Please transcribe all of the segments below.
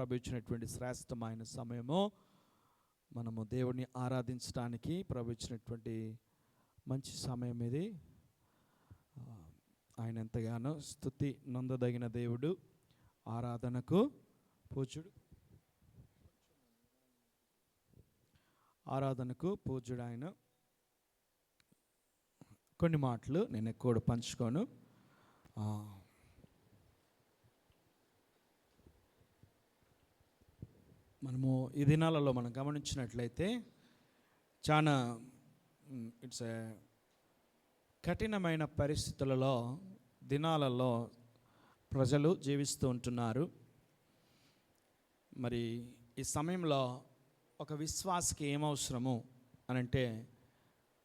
ప్రభు ఇచ్చినటువంటి శ్రేష్టమైన సమయము. మనము దేవుడిని ఆరాధించడానికి ప్రభు ఇచ్చినటువంటి మంచి సమయం ఇది. ఆయన ఎంతగానో స్తుతి నొందదగిన దేవుడు, ఆరాధనకు పూజ్యుడు, ఆయన. కొన్ని మాటలు నేను ఎక్కువ పంచుకోను. మనము ఈ దినాలలో మనం గమనించినట్లయితే చాలా ఇట్స్ కఠినమైన పరిస్థితులలో దినాలలో ప్రజలు జీవిస్తూ ఉంటున్నారు. మరి ఈ సమయంలో ఒక విశ్వాసకి ఏమవసరము అని అంటే,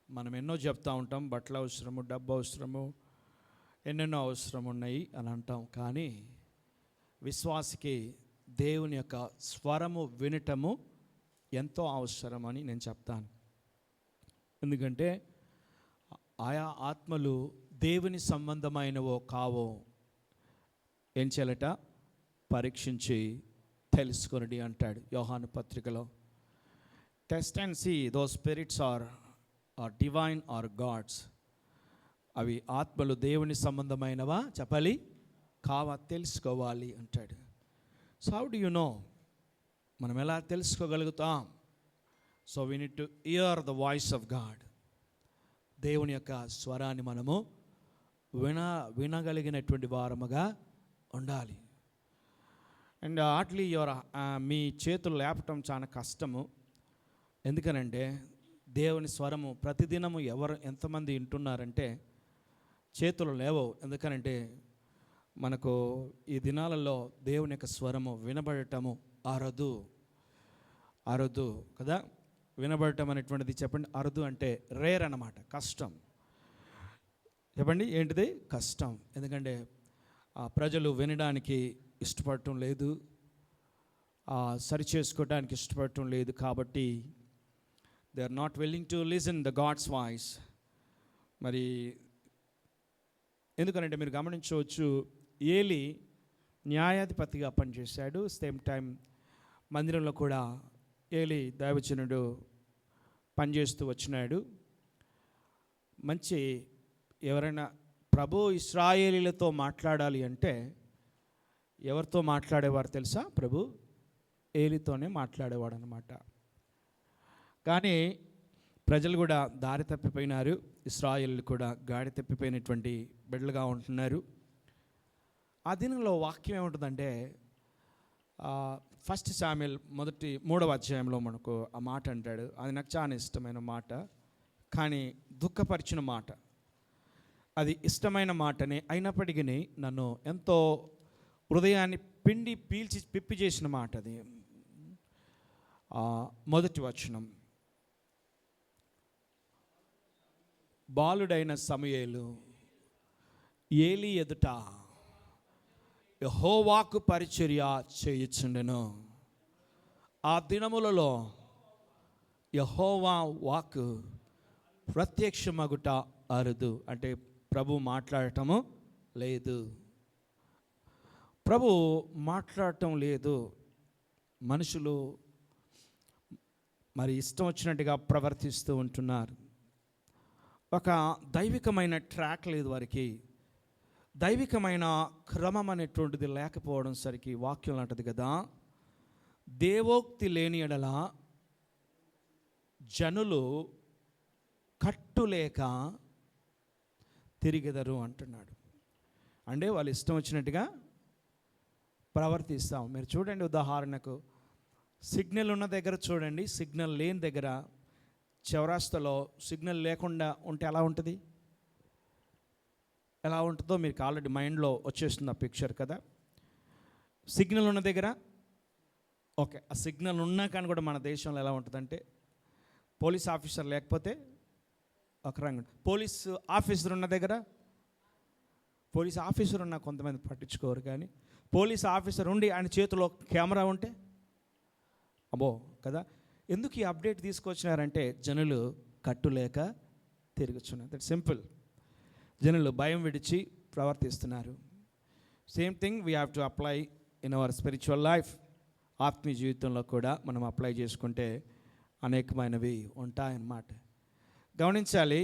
మనం ఎన్నో చెప్తూ ఉంటాం, బట్టలు అవసరము, డబ్బు అవసరము, ఎన్నెన్నో అవసరం ఉన్నాయి అని అంటాం. కానీ విశ్వాసకి దేవుని యొక్క స్వరము వినటము ఎంతో అవసరమని నేను చెప్తాను. ఎందుకంటే ఆయా ఆత్మలు దేవుని సంబంధమైనవో కావో ఏం చేయాలట, పరీక్షించి తెలుసుకొనడి అంటాడు యోహాను పత్రికలో. Test and see those spirits are divine or God's. అవి ఆత్మలు దేవుని సంబంధమైనవా చెప్పాలి, కావా తెలుసుకోవాలి అంటాడు. So how do you know, మనం ఎలా తెలుసుకోగలుగుతాం? So we need to hear the voice of God. దేవుని యొక్క స్వరాన్ని మనము వినగలిగినటువంటి వారముగా ఉండాలి. అండ్ అట్లీ మీ చేతులు లేపటం చాలా కష్టము. ఎందుకనంటే దేవుని స్వరము ప్రతిదినము ఎంతమంది వింటున్నారంటే చేతులు లేవవు. ఎందుకనంటే మనకు ఈ దినాలలో దేవుని యొక్క స్వరము వినబడటము అరుదు కదా. వినబడటం అనేటువంటిది చెప్పండి, అరుదు అంటే రేర్ అన్నమాట, కష్టం. చెప్పండి ఏంటిది? కష్టం. ఎందుకంటే ప్రజలు వినడానికి ఇష్టపడటం లేదు, సరి చేసుకోవడానికి ఇష్టపడటం లేదు. కాబట్టి they are not willing to listen the God's voice. మరి ఎందుకనంటే మీరు గమనించవచ్చు, ఏలి న్యాయాధిపతిగా పనిచేశాడు. సేమ్ టైం మందిరంలో కూడా ఏలి దైవజనుడు పనిచేస్తూ వచ్చినాడు. మంచి ఎవరైనా ప్రభు ఇశ్రాయేలీలతో మాట్లాడాలి అంటే ఎవరితో మాట్లాడేవారు తెలుసా? ప్రభు ఏలితోనే మాట్లాడేవాడు అన్నమాట. కానీ ప్రజలు కూడా దారి తప్పిపోయినారు, ఇశ్రాయేలీలు కూడా గాడి తప్పిపోయినటువంటి బిడ్డలుగా ఉంటున్నారు. ఆ దినంలో వాక్యం ఏముంటుందంటే, ఫస్ట్ శామ్యూయల్ 3వ అధ్యాయంలో మనకు ఆ మాట అంటాడు. అది నాకు చాలా ఇష్టమైన మాట, కానీ దుఃఖపరిచిన మాట. అది ఇష్టమైన మాటనే అయినప్పటికీ నన్ను ఎంతో హృదయాన్ని పిప్పి చేసిన మాట అది. మొదటి వచనం, బాలుడైన సమూయేలు ఏలి ఎదుట యెహోవాకు పరిచర్య చేయుచుండెను. ఆ దినములలో యెహోవా వాక్కు ప్రత్యక్షమగుట అరుదు. అంటే ప్రభు మాట్లాడటము లేదు, ప్రభు మాట్లాడటం లేదు. మనుషులు మరి ఇష్టం వచ్చినట్టుగా ప్రవర్తిస్తూ ఉంటున్నారు. ఒక దైవికమైన ట్రాక్ లేదు వారికి, దైవికమైన క్రమం అనేటువంటిది లేకపోవడం సరికి వాక్యం అంటది కదా, దేవోక్తి లేని ఎడల జనులు కట్టులేక తిరిగెదరు అంటున్నాడు. అంటే వాళ్ళు ఇష్టం వచ్చినట్టుగా ప్రవర్తిస్తాం. మీరు చూడండి, ఉదాహరణకు సిగ్నల్ ఉన్న దగ్గర చూడండి, సిగ్నల్ లేని దగ్గర, చౌరాస్తాలో సిగ్నల్ లేకుండా ఉంటే ఎలా ఉంటుంది? ఎలా ఉంటుందో మీకు ఆల్రెడీ మైండ్లో వచ్చేస్తుంది ఆ పిక్చర్ కదా. సిగ్నల్ ఉన్న దగ్గర ఓకే, ఆ సిగ్నల్ ఉన్నా కానీ కూడా మన దేశంలో ఎలా ఉంటుందంటే, పోలీస్ ఆఫీసర్ లేకపోతే ఒక రంగు, పోలీస్ ఆఫీసర్ ఉన్న దగ్గర, పోలీస్ ఆఫీసర్ ఉన్న కొంతమంది పట్టించుకోరు, కానీ పోలీస్ ఆఫీసర్ ఉండి ఆయన చేతిలో కెమెరా ఉంటే అబ్బో కదా. ఎందుకు ఈ అప్డేట్ తీసుకొచ్చినారంటే జనులు కట్టులేక తిరుగుతున్నారు. That simple. జనులు భయం విడిచి ప్రవర్తిస్తున్నారు. Same thing we have to apply in our spiritual life. ఆత్మీయ జీవితంలో కూడా మనం అప్లై చేసుకుంటే అనేకమైనవి ఉంటాయన్నమాట. గమనించాలి,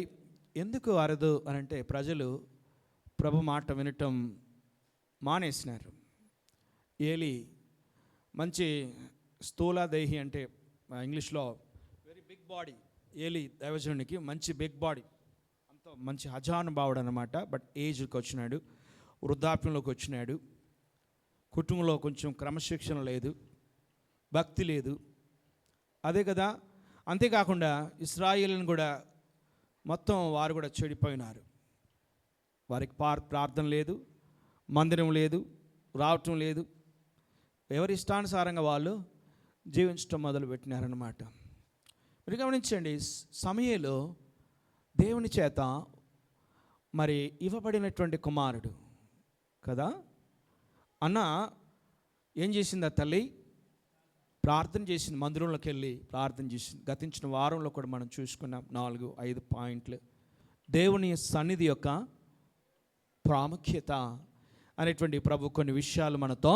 ఎందుకు అరదు అని అంటే ప్రజలు ప్రభు మాట వినటం మానేసినారు. ఏలి మంచి స్థూలదేహి, అంటే ఇంగ్లీష్లో వెరీ బిగ్ బాడీ. ఏలి దైవజనునికి మంచి బిగ్ బాడీ, అంత మంచి అజానుభావుడు అనమాట. బట్ ఏజ్కి వచ్చినాడు, వృద్ధాప్యంలోకి వచ్చినాడు, కుటుంబంలో కొంచెం క్రమశిక్షణ లేదు, భక్తి లేదు. అదే కదా, అంతేకాకుండా ఇశ్రాయేలును కూడా మొత్తం వారు కూడా చెడిపోయినారు. వారికి ప్రార్థన లేదు, మందిరం లేదు, రావటం లేదు, ఎవరి ఇష్టానుసారంగా వాళ్ళు జీవించడం మొదలుపెట్టినారన్నమాట. మీరు గమనించండి, సమూయేలు దేవుని చేత మరి ఇవ్వబడినటువంటి కుమారుడు కదా. అన్న ఏం చేసింది? ఆ తల్లి ప్రార్థన చేసింది, మందిరంలోకి వెళ్ళి ప్రార్థన చేసింది. గతించిన వారంలో కూడా మనం చూసుకున్నాం 4-5 పాయింట్లు. దేవుని సన్నిధి యొక్క ప్రాముఖ్యత అనేటువంటి ప్రభు కొన్ని విషయాలు మనతో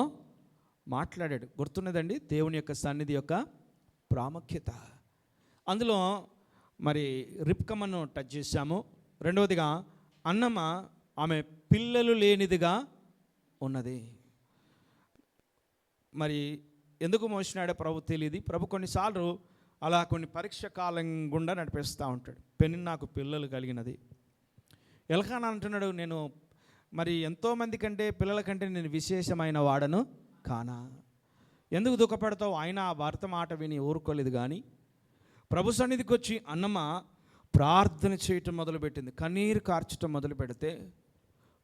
మాట్లాడాడు. గుర్తున్నదండి, దేవుని యొక్క సన్నిధి యొక్క ప్రాముఖ్యత. అందులో మరి రిబ్కమ్మను టచ్ చేశాము. రెండవదిగా అన్నమ్మ ఆమె పిల్లలు లేనిదిగా ఉన్నది. మరి ఎందుకు మోసినాడో ప్రభు తెలియదు. ప్రభు కొన్నిసార్లు అలా కొన్ని పరీక్ష కాలం గుండా నడిపిస్తూ ఉంటాడు. నాకు పిల్లలు కలిగినది. ఎల్కానా అంటున్నాడు, నేను మరి ఎంతోమంది కంటే పిల్లల కంటే నేను విశేషమైన వాడను కానా. ఎందుకు దుఃఖపడతావు? ఆయన ఆ భర్త మాట విని ఊరుకోలేదు. కానీ ప్రభు సన్నిధికి వచ్చి అన్నమ్మ ప్రార్థన చేయటం మొదలుపెట్టింది, కన్నీరు కార్చటం మొదలు పెడితే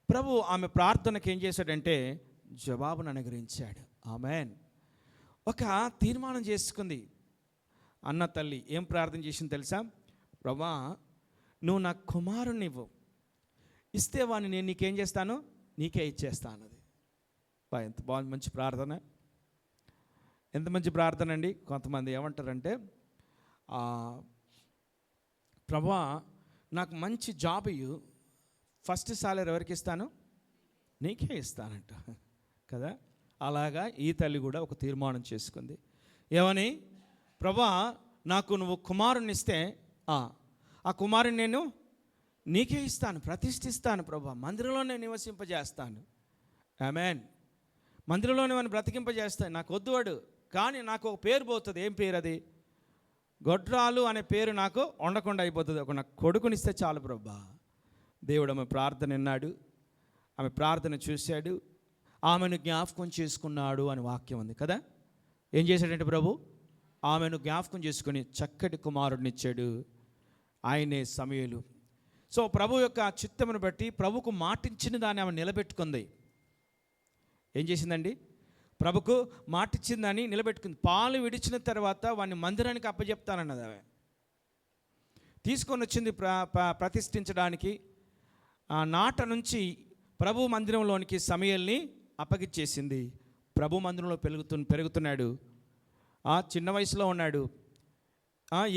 ప్రభు ఆమె ప్రార్థనకి ఏం చేశాడంటే జవాబును అనుగ్రహించాడు. ఆమేన్. ఒక తీర్మానం చేసుకుంది అన్న తల్లి. ఏం ప్రార్థన చేసింది తెలుసా? ప్రభా, నువ్వు నా కుమారుని ఇవ్వు, ఇస్తే వాడిని నేను నీకేం చేస్తాను? నీకే ఇచ్చేస్తాను. అది ఎంత బాగుంది, మంచి ప్రార్థన. ఎంత మంచి ప్రార్థన అండి. కొంతమంది ఏమంటారంటే, ప్రభా నాకు మంచి జాబ్ ఇయ్యు, ఫస్ట్ సాలరీ ఎవరికి ఇస్తాను? నీకే ఇస్తానంట కదా. అలాగా ఈ తల్లి కూడా ఒక తీర్మానం చేసుకుంది. ఏమని? ప్రభా నాకు నువ్వు కుమారుని ఇస్తే ఆ కుమారుని నేను నీకే ఇస్తాను, ప్రతిష్ఠిస్తాను ప్రభా, మందిరంలోనే నివసింపజేస్తాను. ఆమేన్. మందిరంలోనే మనం బ్రతికింపజేస్తాను. నాకు వద్దు వాడు, కానీ నాకు ఒక పేరు పోతుంది. ఏం పేరు అది? గొడ్రాలు అనే పేరు నాకు ఉండకుండా అయిపోతుంది. ఒక నాకు కొడుకునిస్తే చాలు ప్రభా. దేవుడు ఆమె ప్రార్థన విన్నాడు, ఆమె ప్రార్థన చూశాడు, ఆమెను జ్ఞాపకం చేసుకున్నాడు అని వాక్యం ఉంది కదా. ఏం చేశాడంటే ప్రభు ఆమెను జ్ఞాపకం చేసుకుని చక్కటి కుమారుడిని ఇచ్చాడు. ఆయనే సమూయేలు. సో ప్రభు యొక్క చిత్తమును బట్టి ప్రభుకు మాటించిన దాన్ని ఆమె నిలబెట్టుకుంది. ఏం చేసిందండి? ప్రభుకు మాటిచ్చిందని నిలబెట్టుకుంది. పాలు విడిచిన తర్వాత వాడిని మందిరానికి అప్పచెప్తానన్నది. ఆమె తీసుకొని వచ్చింది ప్రతిష్ఠించడానికి. ఆ నాట నుంచి ప్రభు మందిరంలోనికి సమూయేలుని అప్పగిచ్చేసింది. ప్రభు మందిరంలో పెరుగుతున్నాడు. చిన్న వయసులో ఉన్నాడు.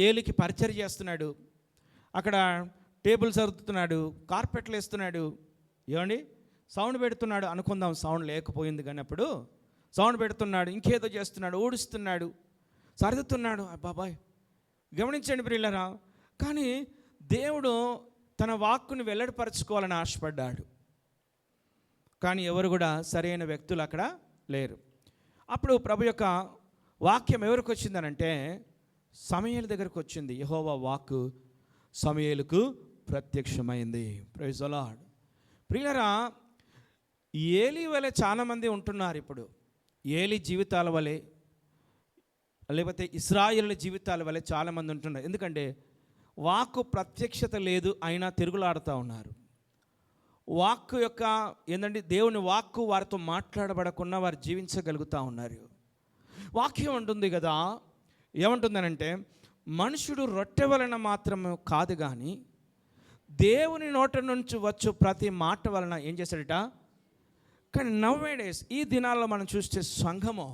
ఏలికి పరిచర్య చేస్తున్నాడు. అక్కడ టేబుల్ సర్దుతున్నాడు, కార్పెట్లు వేస్తున్నాడు. ఏమండి, సౌండ్ పెడుతున్నాడు అనుకుందాం. సౌండ్ లేకపోయింది కానీ అప్పుడు సౌండ్ పెడుతున్నాడు, ఇంకేదో చేస్తున్నాడు, ఊడుస్తున్నాడు, సర్దుతున్నాడు. బాబాయ్ గమనించండి ప్రియులారా. కానీ దేవుడు తన వాక్కుని వెల్లడిపరచుకోవాలని ఆశపడ్డాడు. కానీ ఎవరు కూడా సరైన వ్యక్తులు అక్కడ లేరు. అప్పుడు ప్రభు యొక్క వాక్యం ఎవరికి వచ్చిందనంటే సమూయేలు దగ్గరకు వచ్చింది. యెహోవా వాక్కు సమూయేలుకు ప్రత్యక్షమైంది. Praise the Lord. ప్రియులారా, ఏలీ వలె చాలామంది ఉంటున్నారు ఇప్పుడు. ఏలీ జీవితాల వలె, లేకపోతే ఇశ్రాయేలు జీవితాల వలె చాలామంది ఉంటున్నారు. ఎందుకంటే వాక్కు ప్రత్యక్షత లేదు, అయినా తిరుగులాడుతూ ఉన్నారు. వాక్కు యొక్క ఏంటంటే దేవుని వాక్కు వారితో మాట్లాడబడకుండా వారు జీవించగలుగుతూ ఉన్నారు. వాక్యం ఉంటుంది కదా, ఏమంటుందనంటే మనుషుడు రొట్టె వలన మాత్రం కాదు కానీ దేవుని నోట నుంచి వచ్చు ప్రతి మాట వలన ఏం చేశాడట. కానీ నౌవేడేస్ ఈ దినాల్లో మనం చూస్తే సంఘము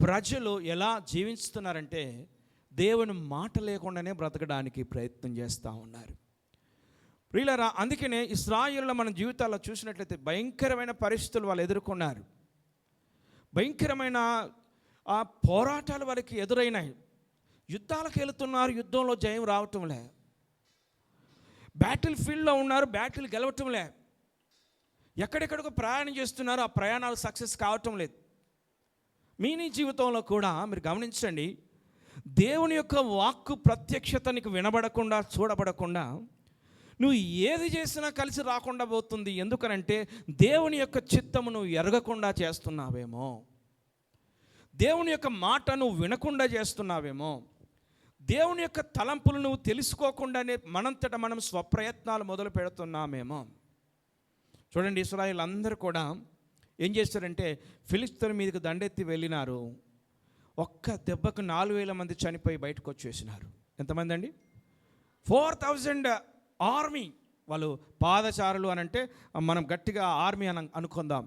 ప్రజలు ఎలా జీవిస్తున్నారంటే దేవుని మాట లేకుండానే బ్రతకడానికి ప్రయత్నం చేస్తూ ఉన్నారు. ప్రియులారా, అందుకనే ఇశ్రాయేలులో మన జీవితాల్లో చూసినట్లయితే భయంకరమైన పరిస్థితులు వాళ్ళు ఎదుర్కొన్నారు. భయంకరమైన ఆ పోరాటాలు వారికి ఎదురైనాయి. యుద్ధాలకు వెళుతున్నారు, యుద్ధంలో జయం రావటంలే. బ్యాటిల్ ఫీల్డ్లో ఉన్నారు, బ్యాటిల్ గెలవటంలే. ఎక్కడెక్కడికో ప్రయాణం చేస్తున్నారు, ఆ ప్రయాణాలు సక్సెస్ కావటం లేదు. నీ జీవితంలో కూడా మీరు గమనించండి, దేవుని యొక్క వాక్కు ప్రత్యక్షత నీకు వినబడకుండా, చూడబడకుండా నువ్వు ఏది చేసినా కలిసి రాకుండా పోతుంది. ఎందుకనంటే దేవుని యొక్క చిత్తము నువ్వు ఎరగకుండా చేస్తున్నావేమో, దేవుని యొక్క మాట నువ్వు వినకుండా చేస్తున్నావేమో, దేవుని యొక్క తలంపులు నువ్వు తెలుసుకోకుండానే మనంతట మనం స్వప్రయత్నాలు మొదలు పెడుతున్నామేమో. చూడండి, ఇశ్రాయేలు అందరూ కూడా ఏం చేస్తారంటే ఫిలిష్తీయుల మీదకి దండెత్తి వెళ్ళినారు. ఒక్క దెబ్బకు 4,000 మంది చనిపోయి బయటకు వచ్చేసినారు. ఎంతమంది అండి? 4,000 ఆర్మీ. వాళ్ళు పాదచారులు అని అంటే మనం గట్టిగా ఆర్మీ అని అనుకుందాం.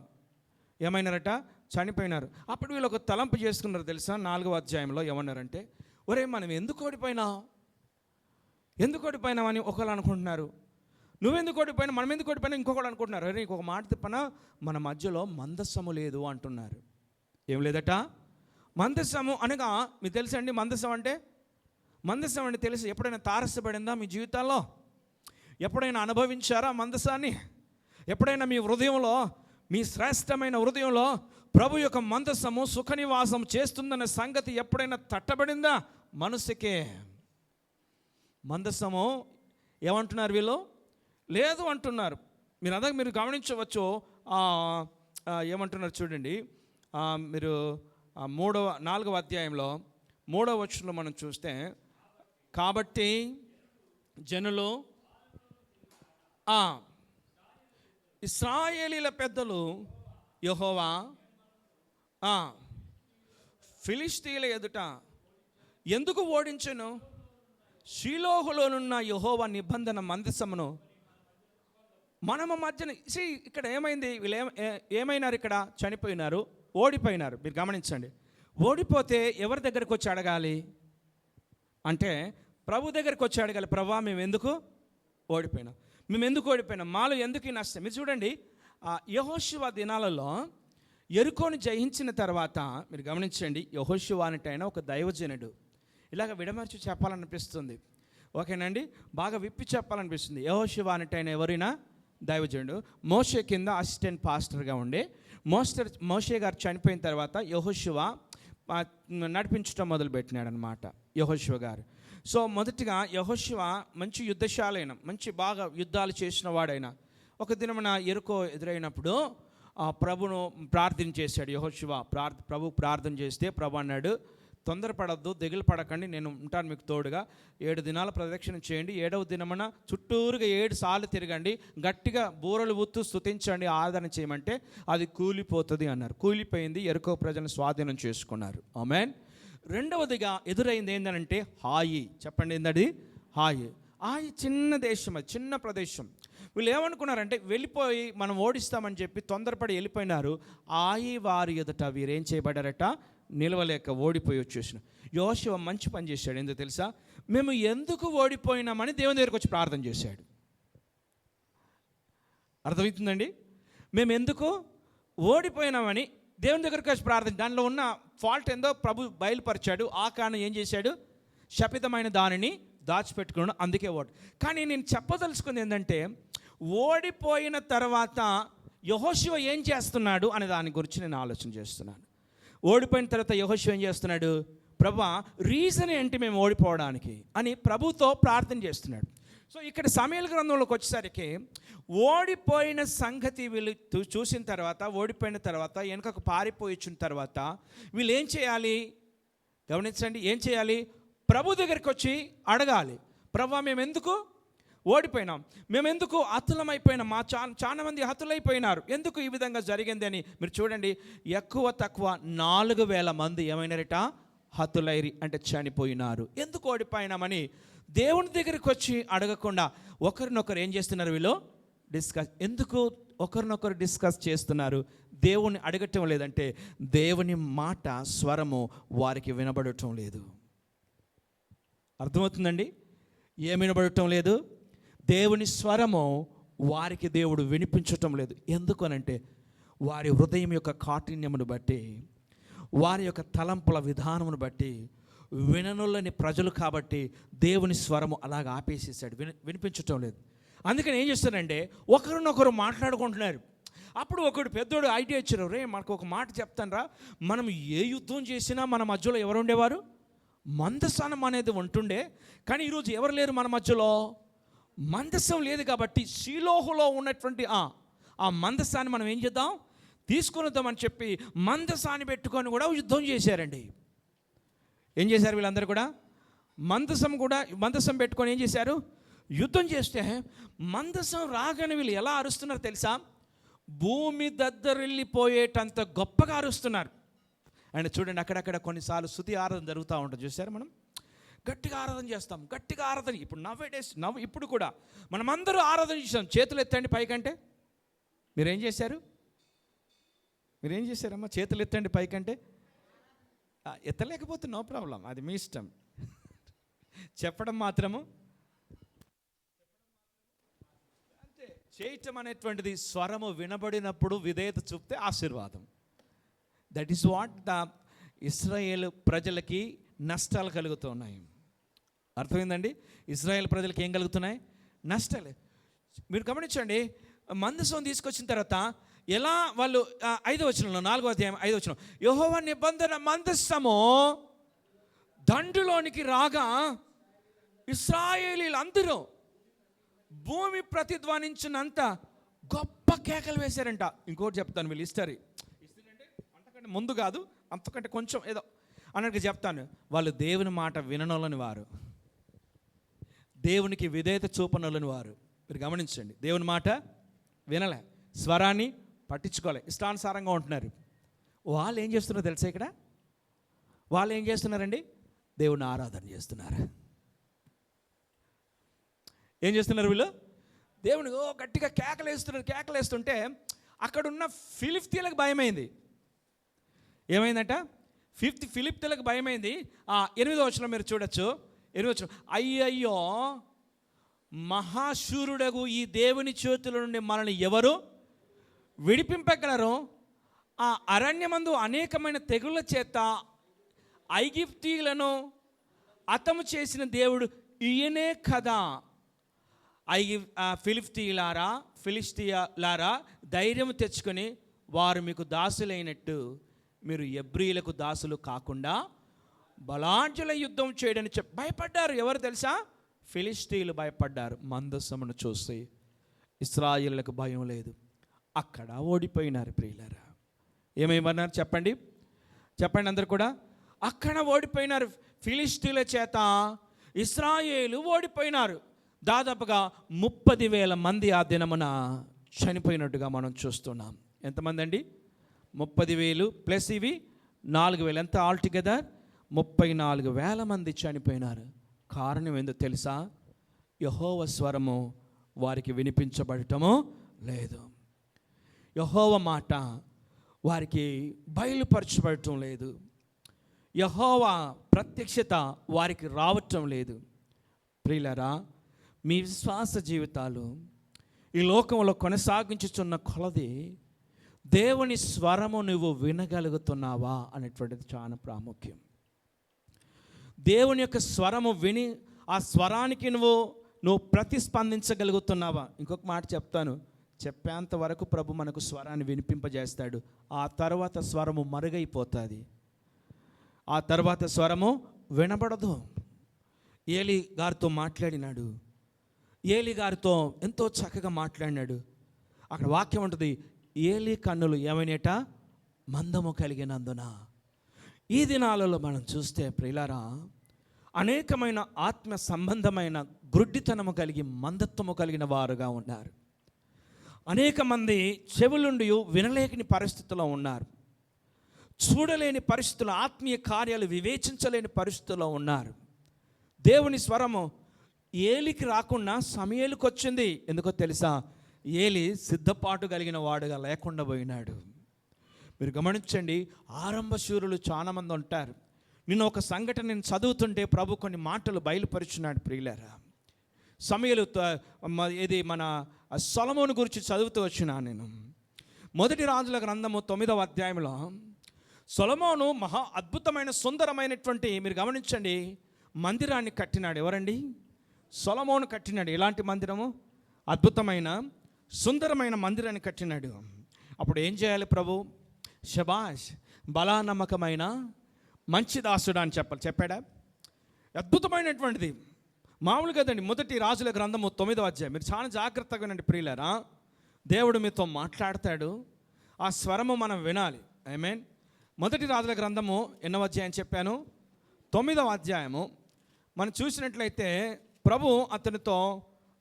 ఏమైనారట? చనిపోయినారు. అప్పుడు వీళ్ళు ఒక తలంపు చేసుకున్నారు తెలుసా? 4వ అధ్యాయంలో ఏమన్నారంటే, ఒరే మనం ఎందుకు ఓడిపోయినామని ఒకళ్ళు అనుకుంటున్నారు. నువ్వెందుకు ఓడిపోయినా, మనం ఎందుకు ఓడిపోయినా ఇంకొకళ్ళు అనుకుంటున్నారు. అరే ఇంకొక మాట తిప్పన, మన మధ్యలో మందస్సము లేదు అంటున్నారు. ఏం లేదట? మందస్సము అనగా మీకు తెలుసండి, మందస్సం అంటే తెలుసు. ఎప్పుడైనా తారసపడిందా మీ జీవితాల్లో? ఎప్పుడైనా అనుభవించారా మందసాన్ని? ఎప్పుడైనా మీ హృదయంలో, మీ శ్రేష్టమైన హృదయంలో ప్రభు యొక్క మందసము సుఖనివాసం చేస్తుందన్న సంగతి ఎప్పుడైనా తట్టబడిందా? మనసుకే. మందసము ఏమంటున్నారు వీళ్ళు? లేదు అంటున్నారు. మీరు గమనించవచ్చు. ఏమంటున్నారు చూడండి, మీరు 4వ అధ్యాయంలో 3వ వచనంలో మనం చూస్తే, కాబట్టి జనులు ఇశ్రాయేలీల పెద్దలు యెహోవా ఫిలిష్తీయుల ఎదుట ఎందుకు ఓడించెను? షీలోహులోనున్న యెహోవా నిబంధన మందసమును మనము మధ్యన. ఇక్కడ ఏమైంది? వీళ్ళు ఏమైనారు? ఇక్కడ చనిపోయినారు, ఓడిపోయినారు. మీరు గమనించండి. ఓడిపోతే ఎవరి దగ్గరికి వచ్చి అడగాలి అంటే ప్రభు దగ్గరికి వచ్చి అడగాలి. ప్రభా మేము ఎందుకు ఓడిపోయినాం, మాలో ఎందుకు ఈ నష్టం? మీరు చూడండి, యెహోషువ దినాలలో యెరికోను జయించిన తర్వాత మీరు గమనించండి, యెహోషువ అనేటైన ఒక దైవజనుడు. ఇలాగ విడమర్చి చెప్పాలనిపిస్తుంది, ఓకేనండి, బాగా విప్పి చెప్పాలనిపిస్తుంది. యెహోషువ అనేటైన ఎవరైనా దైవజనుడు. మోషే కింద అసిస్టెంట్ పాస్టర్గా ఉండే మోషే గారు చనిపోయిన తర్వాత యెహోషువ నడిపించడం మొదలుపెట్టినాడు అనమాట యెహోషువ గారు. సో మొదటిగా యెహోషువ మంచి యుద్ధశాలైన, మంచి బాగా యుద్ధాలు చేసిన వాడైనా, ఒక దినమున యెరికో ఎదురైనప్పుడు ప్రభును ప్రార్థన చేశాడు యెహోషువ. ప్రభు ప్రార్థన చేస్తే ప్రభు అన్నాడు, తొందరపడద్దు, దిగులు పడకండి, నేను ఉంటాను మీకు తోడుగా. 7 దినాల ప్రదక్షిణ చేయండి, 7వ దినమున చుట్టూరుగా 7 సార్లు తిరగండి, గట్టిగా బూరలు ఊత్తు స్తుతించండి, ఆరాధన చేయమంటే అది కూలిపోతుంది అన్నారు. కూలిపోయింది, యెరికో ప్రజలను స్వాధీనం చేసుకున్నారు. ఆమేన్. రెండవదిగా ఎదురైంది ఏంటంటే హాయి. చెప్పండి, ఏంటది? హాయి. చిన్న దేశం, అది చిన్న ప్రదేశం. వీళ్ళు ఏమనుకున్నారంటే వెళ్ళిపోయి మనం ఓడిస్తామని చెప్పి తొందరపడి వెళ్ళిపోయినారు. వారి ఎదుట వీరేం చేయబడారట? నిలవలేక ఓడిపోయి వచ్చేసిన. యెహోషువ మంచి పని చేశాడు. ఎందుకు తెలుసా? మేము ఎందుకు ఓడిపోయినామని దేవుని దగ్గరికి వచ్చి ప్రార్థన చేశాడు. అర్థమవుతుందండి? మేము ఎందుకు ఓడిపోయినామని దేవుని దగ్గరికి వచ్చి ప్రార్థన, దానిలో ఉన్న ఫాల్ట్ ఏందో ప్రభు బయలుపరిచాడు. ఆ కారణం ఏం చేశాడు? శపితమైన దానిని దాచిపెట్టుకున్నాడు, అందుకే కానీ నేను చెప్పదలుచుకుంది ఏంటంటే, ఓడిపోయిన తర్వాత యెహోషువ ఏం చేస్తున్నాడు అనే దాని గురించి నేను ఆలోచన చేస్తున్నాను. ఓడిపోయిన తర్వాత యెహోషువ ఏం చేస్తున్నాడు? ప్రభువా రీజన్ ఏంటి మేము ఓడిపోవడానికి అని ప్రభుతో ప్రార్థన చేస్తున్నాడు. సో ఇక్కడ సమూయేలు గ్రంథంలోకి వచ్చేసరికి ఓడిపోయిన సంగతి వీళ్ళు చూసిన తర్వాత, ఓడిపోయిన తర్వాత వెనుకకు పారిపోయి వచ్చిన తర్వాత వీళ్ళు ఏం చేయాలి? గమనించండి, ఏం చేయాలి? ప్రభు దగ్గరికి వచ్చి అడగాలి. ప్రభువా మేము ఎందుకు ఓడిపోయినాం, మేమెందుకు హతులమైపోయినాం, చాలా మంది హతులైపోయినారు, ఎందుకు ఈ విధంగా జరిగింది అని. మీరు చూడండి, ఎక్కువ తక్కువ 4,000 మంది ఏమైనారట? హతులైరి, అంటే చనిపోయినారు. ఎందుకు ఓడిపోయినామని దేవుని దగ్గరికి వచ్చి అడగకుండా ఒకరినొకరు ఏం చేస్తున్నారు? వీళ్ళు ఎందుకు ఒకరినొకరు డిస్కస్ చేస్తున్నారు? దేవుని అడగటం లేదంటే దేవుని మాట స్వరము వారికి వినబడటం లేదు. అర్థమవుతుందండి? ఏమి వినబడటం లేదు? దేవుని స్వరము వారికి దేవుడు వినిపించటం లేదు. ఎందుకనంటే వారి హృదయం యొక్క కాఠిన్యమును బట్టి, వారి యొక్క తలంపుల విధానమును బట్టి విననులని ప్రజలు కాబట్టి దేవుని స్వరము అలాగ ఆపేసేసాడు, వినిపించటం లేదు. అందుకని ఏం చేస్తారంటే ఒకరినొకరు మాట్లాడుకుంటున్నారు. అప్పుడు ఒకడు పెద్దోడు ఐడియా ఇచ్చారు, రే మనకు ఒక మాట చెప్తానరా, మనం ఏ యుద్ధం చేసినా మన మధ్యలో ఎవరు ఉండేవారు? మందసానం అనేది ఉంటుండే. కానీ ఈరోజు ఎవరు లేరు మన మధ్యలో, మందసం లేదు. కాబట్టి షీలోహులో ఉన్నటువంటి ఆ మందసాన్ని మనం ఏం చేద్దాం, తీసుకునిద్దామని చెప్పి మందసాన్ని పెట్టుకొని కూడా యుద్ధం చేశారండి. ఏం చేశారు వీళ్ళందరూ కూడా? మందసం పెట్టుకొని ఏం చేశారు? యుద్ధం చేస్తే మందసం రాగానే వీళ్ళు ఎలా అరుస్తున్నారు తెలుసా? భూమి దద్దరిల్లిపోయేటంత గొప్పగా అరుస్తున్నారు. అండ్ చూడండి, అక్కడక్కడ కొన్నిసార్లు స్తుతి ఆరాధన జరుగుతూ ఉంటుంది, చూసారు? మనం గట్టిగా ఆరాధన చేస్తాం, గట్టిగా ఆరాధన. ఇప్పుడు ఇప్పుడు కూడా మనమందరూ ఆరాధన చేసాం. చేతులు ఎత్తండి పైకంటే. మీరేం చేశారు? మీరేం చేశారమ్మా? చేతులు ఎత్తండి పైకంటే. ఎత్తలేకపోతే నో ప్రాబ్లం, అది మీ ఇష్టం. చెప్పడం మాత్రము అంతే. చేయటం అనేటువంటిది స్వరము వినబడినప్పుడు విధేయత చూపితే ఆశీర్వాదం. దట్ ఈస్ వాట్ ద ఇశ్రాయేలు ప్రజలకి నష్టాలు కలుగుతూ ఉన్నాయి. అర్థమైందండి? ఇశ్రాయేల్ ప్రజలకి ఏం కలుగుతున్నాయి? నష్టాలు. మీరు గమనించండి, మందసం తీసుకొచ్చిన తర్వాత ఎలా వాళ్ళు 5వ వచనంలో, 4వ అధ్యాయం 5వ వచనం, యెహోవా నిబంధన మందసము దండులోనికి రాగా ఇశ్రాయేలీలందరూ భూమి ప్రతిధ్వనించినంత గొప్ప కేకలు వేశారంట. ఇంకోటి చెప్తాను, వీళ్ళు హిస్టరీ అంతకంటే ముందు కాదు, అంతకంటే కొంచెం ఏదో అన్నట్టుగా చెప్తాను. వాళ్ళు దేవుని మాట విననోళ్ళని వారు, దేవునికి విధేయత చూపనోళ్ళని వారు. మీరు గమనించండి, దేవుని మాట వినలే, స్వరాన్ని పట్టించుకోలే, ఇష్టానుసారంగా ఉంటున్నారు. వాళ్ళు ఏం చేస్తున్నారో తెలుసా? ఇక్కడ వాళ్ళు ఏం చేస్తున్నారండి? దేవుని ఆరాధన చేస్తున్నారు. ఏం చేస్తున్నారు వీళ్ళు? దేవుని గట్టిగా కేకలేస్తుంటే అక్కడున్న ఫిలిష్తీయులకు భయమైంది. ఏమైందంట? ఫిలిష్తీయులకు భయమైంది. 8వ వచనం మీరు చూడొచ్చు. 8వ వచనం, అయ్యయ్యో మహాశూరుడగు ఈ దేవుని చేతుల నుండి మనల్ని ఎవరు విడిపింపగలరు? ఆ అరణ్యమందు అనేకమైన తెగుళ్ళ చేత ఐగుప్తీయులను హతము చేసిన దేవుడు ఈయనే కదా. ఫిలిష్తీయులారా ధైర్యం తెచ్చుకొని వారు మీకు దాసులైనట్టు మీరు ఎబ్రీలకు దాసులు కాకుండా బలాఢ్యుల యుద్ధం చేయడని భయపడ్డారు. ఎవరు తెలుసా? ఫిలిష్తీయులు భయపడ్డారు. మందసమును చూసి ఇశ్రాయేలులకు భయం లేదు, అక్కడ ఓడిపోయినారు. ప్రియులారా, ఏమేమన్నారు చెప్పండి అందరు కూడా? అక్కడ ఓడిపోయినారు. ఫిలిష్తీయుల చేత ఇశ్రాయేలు ఓడిపోయినారు. దాదాపుగా 30,000 మంది ఆ దినమున చనిపోయినట్టుగా మనం చూస్తున్నాం. ఎంతమంది అండి? 30,000 ప్లస్ ఇవి 4,000, ఎంత ఆల్టుగెదర్? 34,000 మంది చనిపోయినారు. కారణం ఏందో తెలుసా? యెహోవా స్వరము వారికి వినిపించబడటము లేదు, యెహోవా మాట వారికి బయలుపరచబడటం లేదు, యెహోవా ప్రత్యక్షత వారికి రావటం లేదు. ప్రియులారా, మీ విశ్వాస జీవితాలు ఈ లోకంలో కొనసాగించుచున్న కొలది దేవుని స్వరము నువ్వు వినగలుగుతున్నావా అనేటువంటిది చాలా ప్రాముఖ్యం. దేవుని యొక్క స్వరము విని ఆ స్వరానికి నువ్వు ప్రతిస్పందించగలుగుతున్నావా? ఇంకొక మాట చెప్తాను, చెప్పేంత వరకు ప్రభు మనకు స్వరాన్ని వినిపింపజేస్తాడు. ఆ తర్వాత స్వరము మరుగైపోతుంది, ఆ తర్వాత స్వరము వినబడదు. ఏలీ గారితో మాట్లాడినాడు, ఏలీ గారితో ఎంతో చక్కగా మాట్లాడినాడు. అక్కడ వాక్యం ఉంటుంది, ఏలీ కన్నులు ఏమైనట? మందము కలిగినందున. ఈ దినాలలో మనం చూస్తే ప్రియులారా, అనేకమైన ఆత్మ సంబంధమైన గ్రుడ్డితనము కలిగి మందత్వము కలిగిన వారుగా ఉన్నారు. అనేక మంది చెవులుండి వినలేని పరిస్థితిలో ఉన్నారు, చూడలేని పరిస్థితుల్లో, ఆత్మీయ కార్యాలు వివేచించలేని పరిస్థితుల్లో ఉన్నారు. దేవుని స్వరము ఏలికి రాకుండా సమూయేలుకు వచ్చింది. ఎందుకో తెలుసా? ఏలి సిద్ధపాటు కలిగిన వాడుగా లేకుండా పోయినాడు. మీరు గమనించండి, ఆరంభ శూరులు చాలామంది ఉంటారు. నిన్న ఒక సంఘటన నేను చదువుతుంటే ప్రభు కొన్ని మాటలు బయలుపరుచున్నాడు. ప్రియులారా, సమూయేలు ఇది మన సొలొమోను గురించి చదువుతూ వచ్చినా నేను. 1 రాజుల గ్రంథము 9వ అధ్యాయంలో సొలొమోను మహా అద్భుతమైన సుందరమైనటువంటి, మీరు గమనించండి, మందిరాన్ని కట్టినాడు. ఎవరండి? సొలొమోను కట్టినాడు. ఎలాంటి మందిరము? అద్భుతమైన సుందరమైన మందిరాన్ని కట్టినాడు. అప్పుడు ఏం చేయాలి ప్రభు? శబాష్, బలా నమ్మకమైన మంచి దాసుడా అని చెప్పాడా? అద్భుతమైనటువంటిది, మామూలు కదండి. మొదటి రాజుల గ్రంథము 9వ అధ్యాయం. మీరు చాలా జాగ్రత్తగా వినండి ప్రియులారా. దేవుడు మీతో మాట్లాడతాడు, ఆ స్వరము మనం వినాలి. ఆమేన్. మొదటి రాజుల గ్రంథము ఎన్నవ అధ్యాయం చెప్పాను? 9వ అధ్యాయము. మనం చూసినట్లయితే ప్రభు అతనితో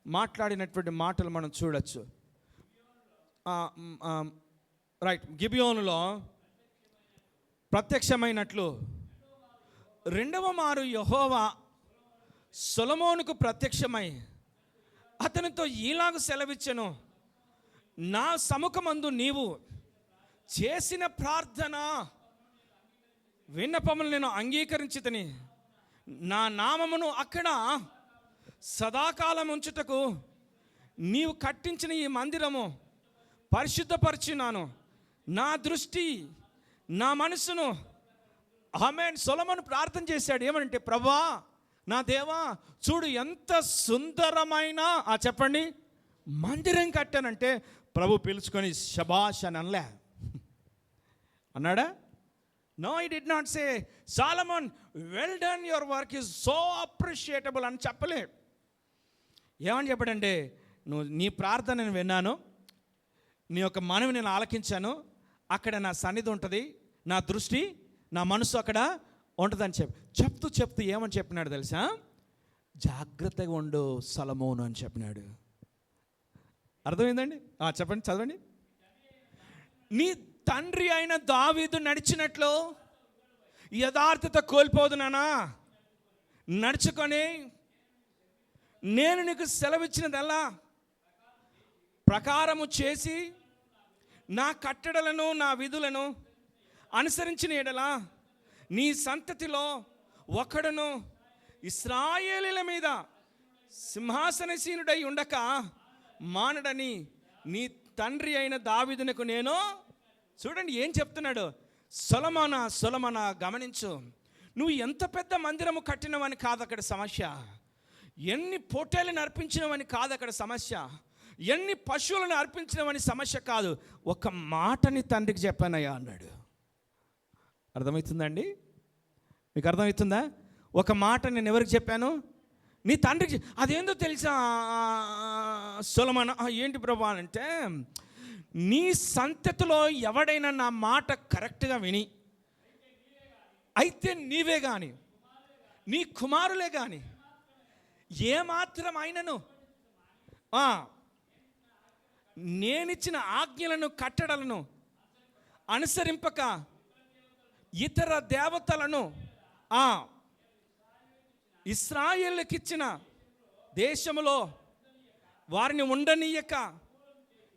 మాట్లాడినటువంటి మాటలు మనం చూడొచ్చు. రైట్, గిబియోనులో ప్రత్యక్షమైనట్లు రెండవ మారు యెహోవా సొలొమోనుకు ప్రత్యక్షమై అతనితో ఈలాగు సెలవిచ్చెను, నా సముఖమందు నీవు చేసిన ప్రార్థన విన్నపములు నేను అంగీకరించితిని. నా నామమును అక్కడ సదాకాలం ఉంచుటకు నీవు కట్టించిన ఈ మందిరము పరిశుద్ధపరిచినాను. నా దృష్టి, నా మనసును. ఆమేన్. సొలొమోను ప్రార్థన చేశాడు. ఏమంటే, ప్రభువా, నా దేవా, చూడు ఎంత సుందరమైన చెప్పండి మందిరం కట్టానంటే ప్రభు పిలుచుకొని శబాష్ అని అనలే. అన్నాడా? No, I did not say Solomon well done, your work is so appreciable అని చెప్పలే. ఏమని చెప్పాడంటే, నీ ప్రార్థన నేను విన్నాను, నీ యొక్క మనవి నేను ఆలకించాను, అక్కడ నా సన్నిధి ఉంటుంది, నా దృష్టి, నా మనసు అక్కడ ఉంటుందని చెప్తూ ఏమని చెప్పినాడు తెలుసా? జాగ్రత్తగా ఉండు సొలొమోను అని చెప్పినాడు. అర్థమైందండి? చెప్పండి, చదవండి. నీ తండ్రి అయిన దావీదు నడిచినట్లు యథార్థత కోల్పోదు నానా, నడుచుకొని నేను నీకు సెలవిచ్చినదల్లా ప్రకారము చేసి నా కట్టడలను నా విధులను అనుసరించిన ఎడలా నీ సంతతిలో ఒకడును ఇశ్రాయేలీయుల మీద సింహాసనసీనుడై ఉండక మానడని నీ తండ్రి అయిన దావీదునకు నేను. చూడండి ఏం చెప్తున్నాడు. సొలొమోనా గమనించు, నువ్వు ఎంత పెద్ద మందిరము కట్టినవని కాదు అక్కడ సమస్య, ఎన్ని పొట్టేలను అర్పించినవని కాదు అక్కడ సమస్య, ఎన్ని పశువులను అర్పించినవని సమస్య కాదు, ఒక మాటని తండ్రికి చెప్పానయ్యా అన్నాడు. అర్థమవుతుందండి? మీకు అర్థమవుతుందా? ఒక మాట నేను ఎవరికి చెప్పాను? నీ తండ్రికి. అదేందో తెలుసా సొలొమోను? ఏంటి ప్రభు అంటే, నీ సంతతిలో ఎవడైనా నా మాట కరెక్ట్గా విని అయితే నీవే కానీ నీ కుమారులే కానీ ఏమాత్రం అయినను నేనిచ్చిన ఆజ్ఞలను కట్టడలను అనుసరింపక ఇతర దేవతలను ఇశ్రాయేలుకిచ్చిన దేశములో వారిని ఉండనీయక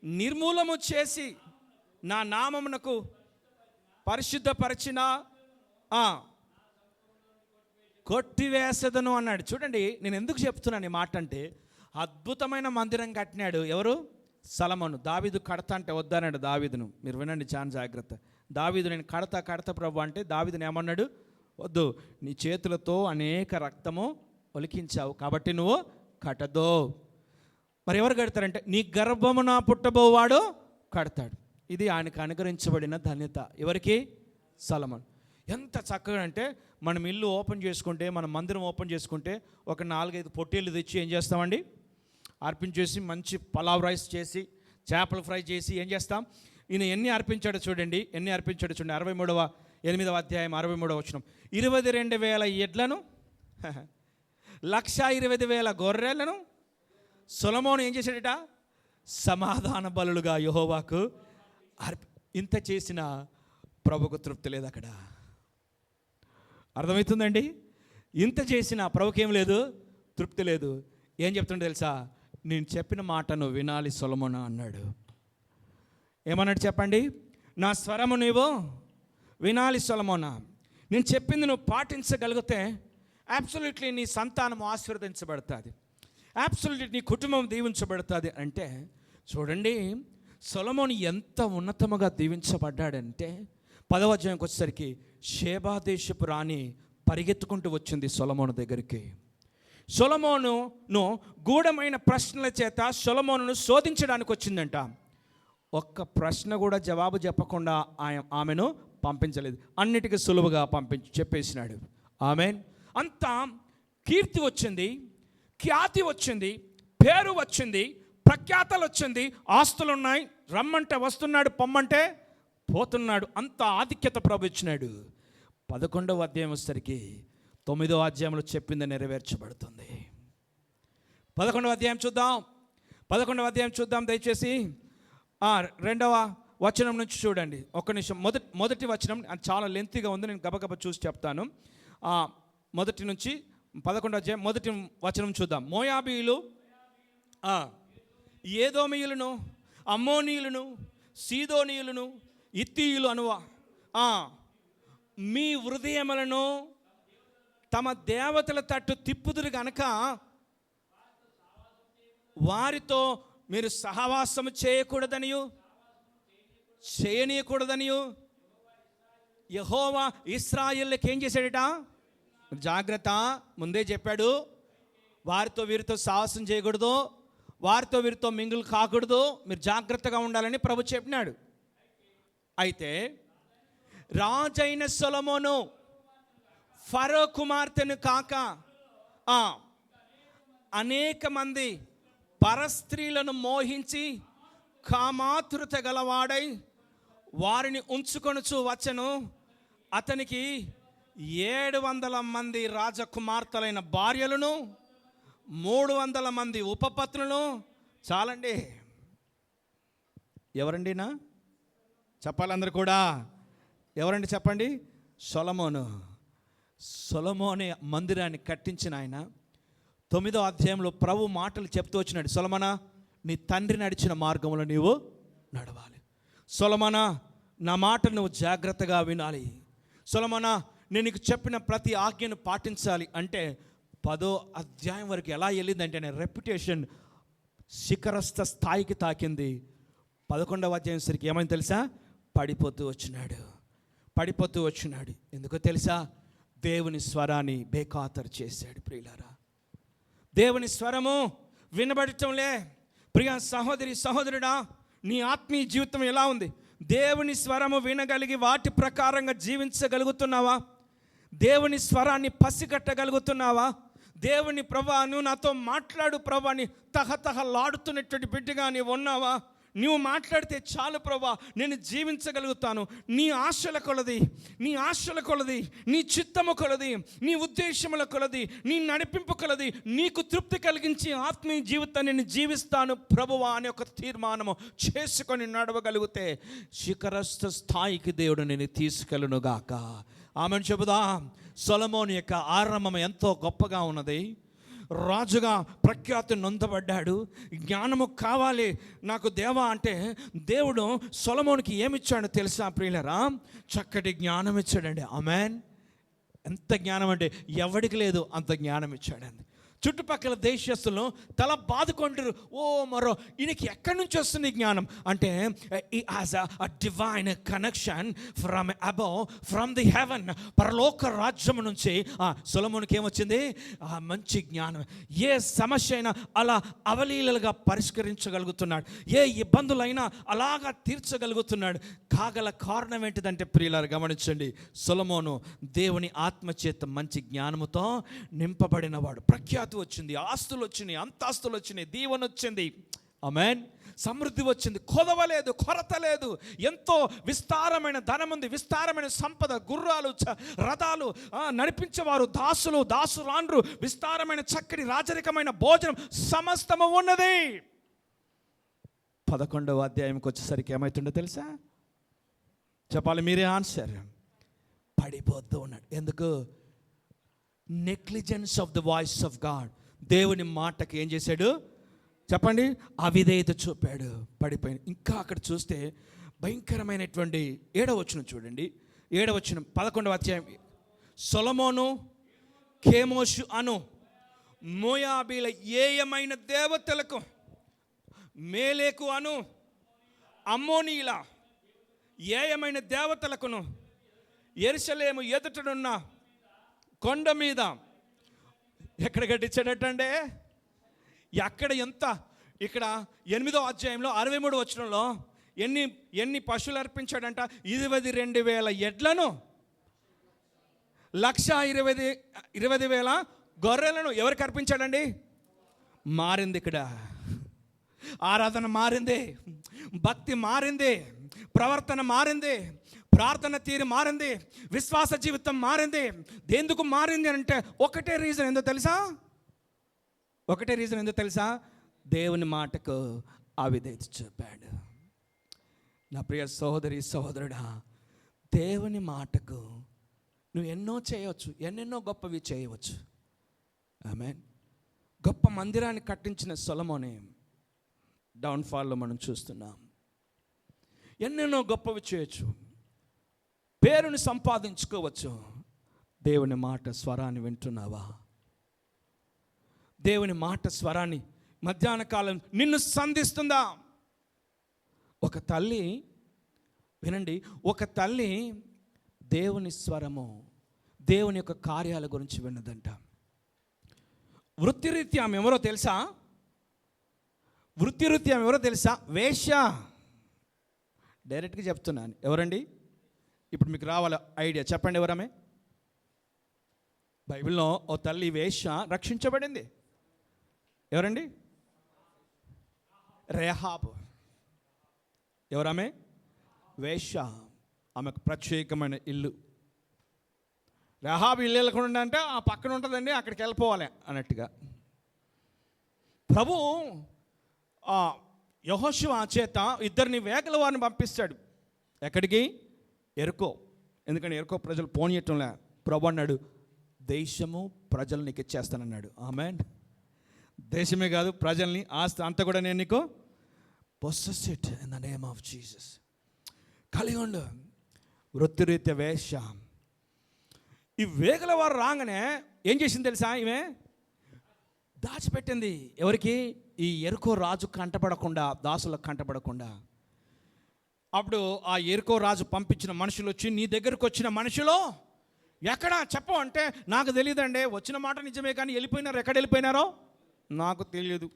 నిర్మూలము చేసి నా నామమునకు పరిశుద్ధపరిచిన కొట్టివేసదను అన్నాడు. చూడండి నేను ఎందుకు చెప్తున్నాను ఈ మాట అంటే, అద్భుతమైన మందిరం కట్టినాడు ఎవరు? సొలొమోను. దావీదు కడతా అంటే వద్దన్నాడు దావీదును. మీరు వినండి చాలా జాగ్రత్త. దావీదు నేను కడతా ప్రభు అంటే దావీదుని ఏమన్నాడు? వద్దు, నీ చేతులతో అనేక రక్తము ఒలికించావు కాబట్టి నువ్వు కట్టదో. మరి ఎవరు కడతారంటే, నీ గర్భమున పుట్టబోవాడు కడతాడు. ఇది ఆయనకు అనుగ్రహించబడిన ధన్యత. ఎవరికి? సొలొమోను. ఎంత చక్కగా అంటే, మనం ఇల్లు ఓపెన్ చేసుకుంటే, మన మందిరం ఓపెన్ చేసుకుంటే ఒక 4-5 పొట్టేళ్ళు తెచ్చి ఏం చేస్తామండి? అర్పించేసి మంచి పలావ్ రైస్ చేసి చేపల ఫ్రై చేసి ఏం చేస్తాం? ఈయన ఎన్ని అర్పించాడో చూడండి. 8వ అధ్యాయం 63వ వచనం. 22,000 ఎడ్లను 1,20,000 గొర్రెలను సొలొమోను ఏం చేశాడట? సమాధాన బలులుగా యెహోవాకు ఇంత చేసిన ప్రభుకు తృప్తి లేదు అక్కడ. అర్థమవుతుందండి? ఇంత చేసిన ప్రభుకి ఏం లేదు, తృప్తి లేదు. ఏం చెప్తుండే తెలుసా? నేను చెప్పిన మాట నువ్వు వినాలి సొలొమోను అన్నాడు. ఏమన్నాడు చెప్పండి? నా స్వరము నీవు వినాలి సొలొమోనా. నేను చెప్పింది నువ్వు పాటించగలిగితే అబ్సల్యూట్లీ నీ సంతానం ఆశీర్వదించబడుతుంది, అబ్సల్యూట్లీ నీ కుటుంబం దీవించబడుతుంది. అంటే చూడండి సొలొమోను ఎంత ఉన్నతముగా దీవించబడ్డాడంటే, 10వ అధ్యాయంకి వచ్చేసరికి షేబా దేశపు రాణి పరిగెత్తుకుంటూ వచ్చింది సొలొమోను దగ్గరికి. సొలొమోనును గూఢమైన ప్రశ్నల చేత సొలొమోనును శోధించడానికి వచ్చిందంట. ఒక్క ప్రశ్న కూడా జవాబు చెప్పకుండా ఆమెను పంపించలేదు. అన్నిటికీ సులువుగా చెప్పేసినాడు. ఆమెన్. అంత కీర్తి వచ్చింది, ఖ్యాతి వచ్చింది, పేరు వచ్చింది, ప్రఖ్యాతలు వచ్చింది, ఆస్తులు ఉన్నాయి, రమ్మంటే వస్తున్నాడు, పొమ్మంటే పోతున్నాడు. అంత ఆధిక్యత ప్రభు ఇచ్చినాడు. 11వ అధ్యాయం వచ్చేసరికి 9వ అధ్యాయంలో చెప్పింది నెరవేర్చబడుతుంది. 11వ అధ్యాయం చూద్దాం. 11వ అధ్యాయం చూద్దాం దయచేసి. 2వ వచనం నుంచి చూడండి. ఒక్క నిమిషం. మొదటి వచనం చాలా లెంతీగా ఉంది, నేను గబగబ చూసి చెప్తాను. మొదటి నుంచి 11వ అధ్యాయం మొదటి వచనం చూద్దాం. మోయాబీయులు, ఏదోమీయులను, అమ్మోనీయులను, సీదోనీయులను, ఇత్తీయులు అనువా మీ హృదయములను తమ దేవతల తట్టు తిప్పుదురు గనక వారితో మీరు సహవాసము చేయనీయకూడదనియు యెహోవా ఇశ్రాయేలుకి ఏం చేశాడట? జాగ్రత్త, ముందే చెప్పాడు. వారితో వీరితో సాహసం చేయకూడదు, వారితో వీరితో మింగులు కాకూడదు, మీరు జాగ్రత్తగా ఉండాలని ప్రభు చెప్పినాడు. అయితే రాజైన సొలొమోను ఫరో కుమార్తెను కాక అనేక మంది పరస్త్రీలను మోహించి కామాతురత గలవాడై వారిని ఉంచుకొనుచు వచ్చెను. అతనికి 700 మంది రాజకుమార్తెలైన భార్యలను, 300 మంది ఉపపత్నులను. చాలండి. ఎవరండినా చెప్పాలందరూ కూడా? ఎవరండి చెప్పండి? సొలొమోనే మందిరాన్ని కట్టించిన ఆయన. 9వ అధ్యాయంలో ప్రభు మాటలు చెప్తూ వచ్చినాడు. సొలొమోనా, నీ తండ్రి నడిచిన మార్గంలో నీవు నడవాలి. సొలొమోనా, నా మాటలు నువ్వు జాగ్రత్తగా వినాలి. సొలొమోనా, నేను నీకు చెప్పిన ప్రతి ఆజ్ఞను పాటించాలి అంటే 10వ అధ్యాయం వరకు ఎలా వెళ్ళిందంటే రెప్యుటేషన్ శిఖరస్థ స్థాయికి తాకింది. 11వ అధ్యాయం సరికి ఏమైంది తెలుసా? పడిపోతూ వచ్చినాడు. ఎందుకో తెలుసా? దేవుని స్వరాన్ని బేఖాతరు చేశాడు. ప్రియులారా, దేవుని స్వరము వినబడటంలే. ప్రియ సహోదరి సహోదరుడా, నీ ఆత్మీయ జీవితం ఎలా ఉంది? దేవుని స్వరము వినగలిగి వాటి ప్రకారంగా జీవించగలుగుతున్నావా? దేవుని స్వరాన్ని పసిగట్టగలుగుతున్నావా? దేవుని ప్రభా, నువ్వు నాతో మాట్లాడు ప్రభా అని తహతహలాడుతున్నటువంటి బిడ్డగా నీవు ఉన్నావా? నువ్వు మాట్లాడితే చాలు ప్రభా, నేను జీవించగలుగుతాను. నీ ఆశల కొలది, నీ చిత్తము కొలది, నీ ఉద్దేశముల కొలది, నీ నడిపింపు కొలది నీకు తృప్తి కలిగించి ఆత్మీయ జీవితాన్ని నేను జీవిస్తాను ప్రభువా అనే ఒక తీర్మానము చేసుకొని నడవగలిగితే శిఖరస్థ స్థాయికి దేవుడు నేను తీసుకెళ్ళునుగాక. ఆమెను చెబుదా. సొలొమోను యొక్క ఆరంభం ఎంతో గొప్పగా ఉన్నది. రాజుగా ప్రఖ్యాతి నొందబడ్డాడు. జ్ఞానము కావాలి నాకు దేవా అంటే దేవుడు సొలొమోనుకి ఏమిచ్చాడో తెలుసా ప్రియులరా? చక్కటి జ్ఞానం ఇచ్చాడండి. ఆమేన్. ఎంత జ్ఞానం అంటే ఎవడికి లేదు అంత జ్ఞానం ఇచ్చాడండి. చుట్టుపక్కల దేశస్తులను తల బాదుకుంటారు. మరో ఈయనకి ఎక్కడి నుంచి వస్తుంది జ్ఞానం అంటే he has a divine connection from above, from the heaven. పరలోక రాజ్యం నుంచి సొలొమోనుకి ఏమొచ్చింది? మంచి జ్ఞానం. ఏ సమస్య అయినా అలా అవలీలలుగా పరిష్కరించగలుగుతున్నాడు. ఏ ఇబ్బందులైనా అలాగా తీర్చగలుగుతున్నాడు. కాగల కారణం ఏంటిదంటే ప్రియులారు గమనించండి, సొలొమోను దేవుని ఆత్మచేత మంచి జ్ఞానముతో నింపబడినవాడు. ప్రఖ్యాతి వచ్చింది, ఆస్తులు వచ్చినాయి, అంతాస్తులు వచ్చినాయి, దీవెన వచ్చింది. ఆమేన్. సమృద్ధి వచ్చింది, కొదవలేదు, కొరత లేదు. ఎంతో విస్తారమైన ధనం ఉంది, విస్తారమైన సంపద, గుర్రాలు, రథాలు, నడిపించేవారు, దాసురాండ్రు, విస్తారమైన చక్కటి రాజరికమైన భోజనం సమస్తము ఉన్నది. 11వ అధ్యాయంకి వచ్చేసరికి ఏమవుతుందో తెలుసా? చెప్పాలి మీరే ఆన్సర్. పడిపోతూ ఉన్నాడు. ఎందుకు? Negligence of the voice of God. దేవుని మాటకి ఏం చేశాడు చెప్పండి? అవిధేయత చూపాడు, పడిపోయాడు. ఇంకా అక్కడ చూస్తే భయంకరమైనటువంటి 7వ వచనం చూడండి. 7వ వచనం 11వ అధ్యాయం. సొలొమోను కేమోషు అను మోయాబీల ఏయమైన దేవతలకు, మేలేకు అను అమ్మోనీల ఏయమైన దేవతలకును యెరూషలేము ఎదుటనున్న కొండ మీద ఎక్కడ కట్టించాడటంటే, ఎక్కడ ఎంత, ఇక్కడ 8వ అధ్యాయంలో 63 వచనంలో ఎన్ని పశువులు అర్పించాడంట? 22,000 ఎడ్లను, 1,20,000 గొర్రెలను ఎవరికి అర్పించాడండి? మారింది ఇక్కడ. ఆరాధన మారింది, భక్తి మారింది, ప్రవర్తన మారింది, ప్రార్థన తీరు మారింది, విశ్వాస జీవితం మారింది. ఎందుకు మారింది అంటే ఒకటే రీజన్ ఏందో తెలుసా? దేవుని మాటకు అవిధేయత చూపాడు. నా ప్రియ సహోదరి సహోదరుడా, దేవుని మాటకు నువ్వు ఎన్నో చేయవచ్చు, ఎన్నెన్నో గొప్పవి చేయవచ్చు. ఆమేన్. గొప్ప మందిరాన్ని కట్టించిన సొలొమోనే డౌన్ఫాల్లో మనం చూస్తున్నాం. ఎన్నెన్నో గొప్పవి చేయొచ్చు, పేరుని సంపాదించుకోవచ్చు. దేవుని మాట స్వరాన్ని వింటున్నావా? దేవుని మాట స్వరాన్ని మధ్యాహ్న కాలం నిన్ను సంధిస్తుందా? ఒక తల్లి, వినండి, ఒక తల్లి దేవుని స్వరము, దేవుని యొక్క కార్యాల గురించి విన్నదంట. వృత్తిరీత్యా ఆమె ఎవరో తెలుసా? వేశ్య. డైరెక్ట్గా చెప్తున్నాను. ఎవరండి? ఇప్పుడు మీకు రావాల ఐడియా. చెప్పండి, ఎవరమే? బైబిల్లో ఓ తల్లి వేశ్య రక్షించబడింది. ఎవరండి? రెహాబు. ఎవరామె? వేశ్య. ఆమెకు ప్రత్యేకమైన ఇల్లు. రెహాబు ఇల్లు వెళ్ళకుండా అంటే ఆ పక్కన ఉంటుందండి, అక్కడికి వెళ్ళిపోవాలి అన్నట్టుగా. ప్రభు యెహోషువ చేత 2 వేగల వారిని పంపిస్తాడు. ఎక్కడికి? ఎరుకో. ఎందుకంటే ఎరుకో ప్రజలు పోనీయటంలే. ప్రభు అన్నాడు, దేశము ప్రజలు నీకు ఇచ్చేస్తానన్నాడు. ఆమేన్. దేశమే కాదు, ప్రజల్ని, ఆస్తి అంతా కూడా నేను నీకు possess it in the name of Jesus. కలిగి ఉండు. వృత్తిరీత్య వేశ్య. ఈ వేగల వారు రాగానే ఏం చేసింది తెలుసా? ఈమె దాచిపెట్టింది. ఎవరికి? ఈ ఎరుకో రాజు కంటపడకుండా, దాసులకు కంటపడకుండా. అప్పుడు ఆ ఎరుకో రాజు పంపించిన మనుషులు వచ్చి, నీ దగ్గరకు వచ్చిన మనుషులు ఎక్కడ చెప్పు అంటే, నాకు తెలియదండి, వచ్చిన మాట నిజమే కానీ వెళ్ళిపోయినారు. ఎక్కడ వెళ్ళిపోయినారో నాకు తెలియదు.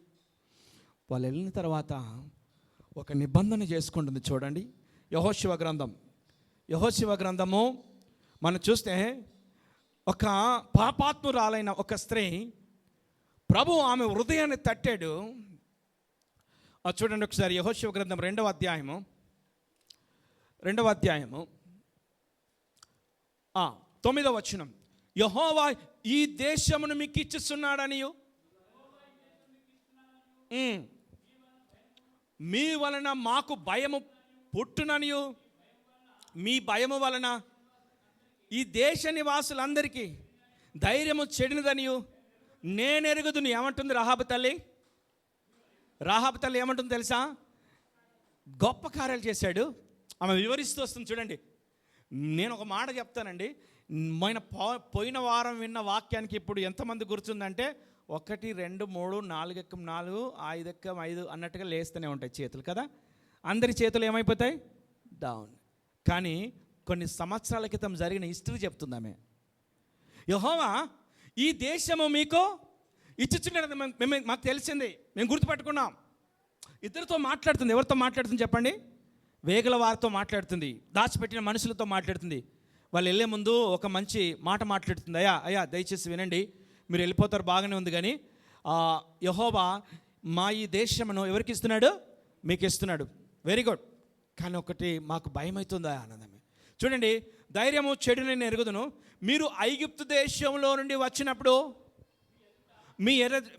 వాళ్ళు వెళ్ళిన తర్వాత ఒక నిబంధన చేసుకుంటుంది. చూడండి, యెహోషువ గ్రంథము మనం చూస్తే, ఒక పాపాత్మురాలైన ఒక స్త్రీ, ప్రభు ఆమె హృదయాన్ని తట్టాడు. చూడండి ఒకసారి, యెహోషువ గ్రంథం 2వ అధ్యాయము 9వ వచనం. యెహోవా ఈ దేశమును మీకు ఇచ్చిస్తున్నాడనియు, మీ వలన మాకు భయము పుట్టుననియు, మీ భయము వలన ఈ దేశ నివాసులందరికీ ధైర్యము చెడినదనియు నేనెరుగుదును. ఏమంటుంది రాహాబు తల్లి? ఏమంటుంది తెలుసా? గొప్ప కార్యాలు చేశాడు. ఆమె వివరిస్తూ వస్తుంది. చూడండి, నేను ఒక మాట చెప్తానండి. పోయిన వారం విన్న వాక్యానికి ఇప్పుడు ఎంతమంది గుర్తుందంటే, 1 2 3 4 ఎక్కం 4 5 ఎక్కం 5 అన్నట్టుగా లేస్తూనే ఉంటాయి చేతులు కదా. అందరి చేతులు ఏమైపోతాయి? డౌన్. కానీ కొన్ని సంవత్సరాల క్రితం జరిగిన హిస్టరీ చెప్తుందామే. యెహోవా ఈ దేశము మీకు ఇచ్చుచున్నది మాకు తెలిసింది, మేము గుర్తుపెట్టుకున్నాం. ఇద్దరితో మాట్లాడుతుంది. ఎవరితో మాట్లాడుతుంది చెప్పండి? వేగల వారితో మాట్లాడుతుంది, దాచిపెట్టిన మనుషులతో మాట్లాడుతుంది. వాళ్ళు వెళ్ళే ముందు ఒక మంచి మాట మాట్లాడుతుంది. అయ్యా దయచేసి వినండి, మీరు వెళ్ళిపోతారు, బాగానే ఉంది, కానీ యెహోవా మా ఈ దేశమును ఎవరికి ఇస్తున్నాడు? మీకు ఇస్తున్నాడు. Very good. కానీ ఒకటి మాకు భయం అవుతుందా అన్నదమ్మే. చూడండి, ధైర్యము చెడు నేను ఎరుగుదును. మీరు ఐగుప్తు దేశంలో నుండి వచ్చినప్పుడు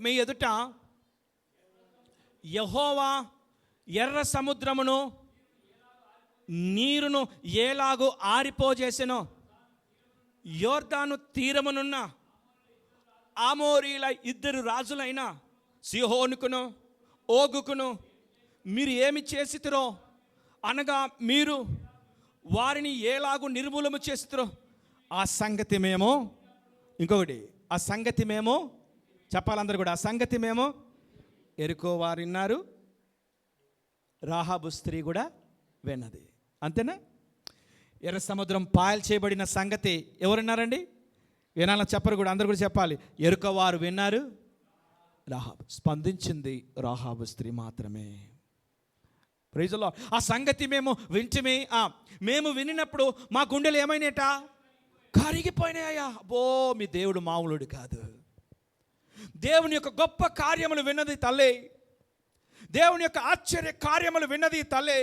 మీ ఎదుట యెహోవా ఎర్ర సముద్రమును నీరును ఏలాగూ ఆరిపోజేసెనో, యోర్దాను తీరమునున్న ఆమోరీల 2 రాజులైన సీహోనుకును ఓగుకును మీరు ఏమి చేసితిరో, అనగా మీరు వారిని ఏలాగూ నిర్మూలము చేసితిరో ఆ సంగతి మేము, ఇంకొకటి, ఆ సంగతి మేము చెప్పాలందరూ కూడా, ఆ సంగతి మేము ఎరుకో వారు విన్నారు, రాహాబు స్త్రీ కూడా విన్నది. అంతేనా? ఎర్ర సముద్రం పాయలు చేయబడిన సంగతి ఎవరున్నారండి? వినాలని చెప్పరు కూడా, అందరు కూడా చెప్పాలి. ఎరుక వారు విన్నారు, రాహాబు స్పందించింది. రాహాబు స్త్రీ మాత్రమే. Praise the Lord. ఆ సంగతి మేము వింటమే, మేము వినినప్పుడు మా గుండెలు ఏమైనాయట? కరిగిపోయినాయా? అబ్బో, మీ దేవుడు మామూలుడు కాదు. దేవుని యొక్క గొప్ప కార్యములు విన్నది తల్లి. దేవుని యొక్క ఆశ్చర్య కార్యములు విన్నది తల్లి.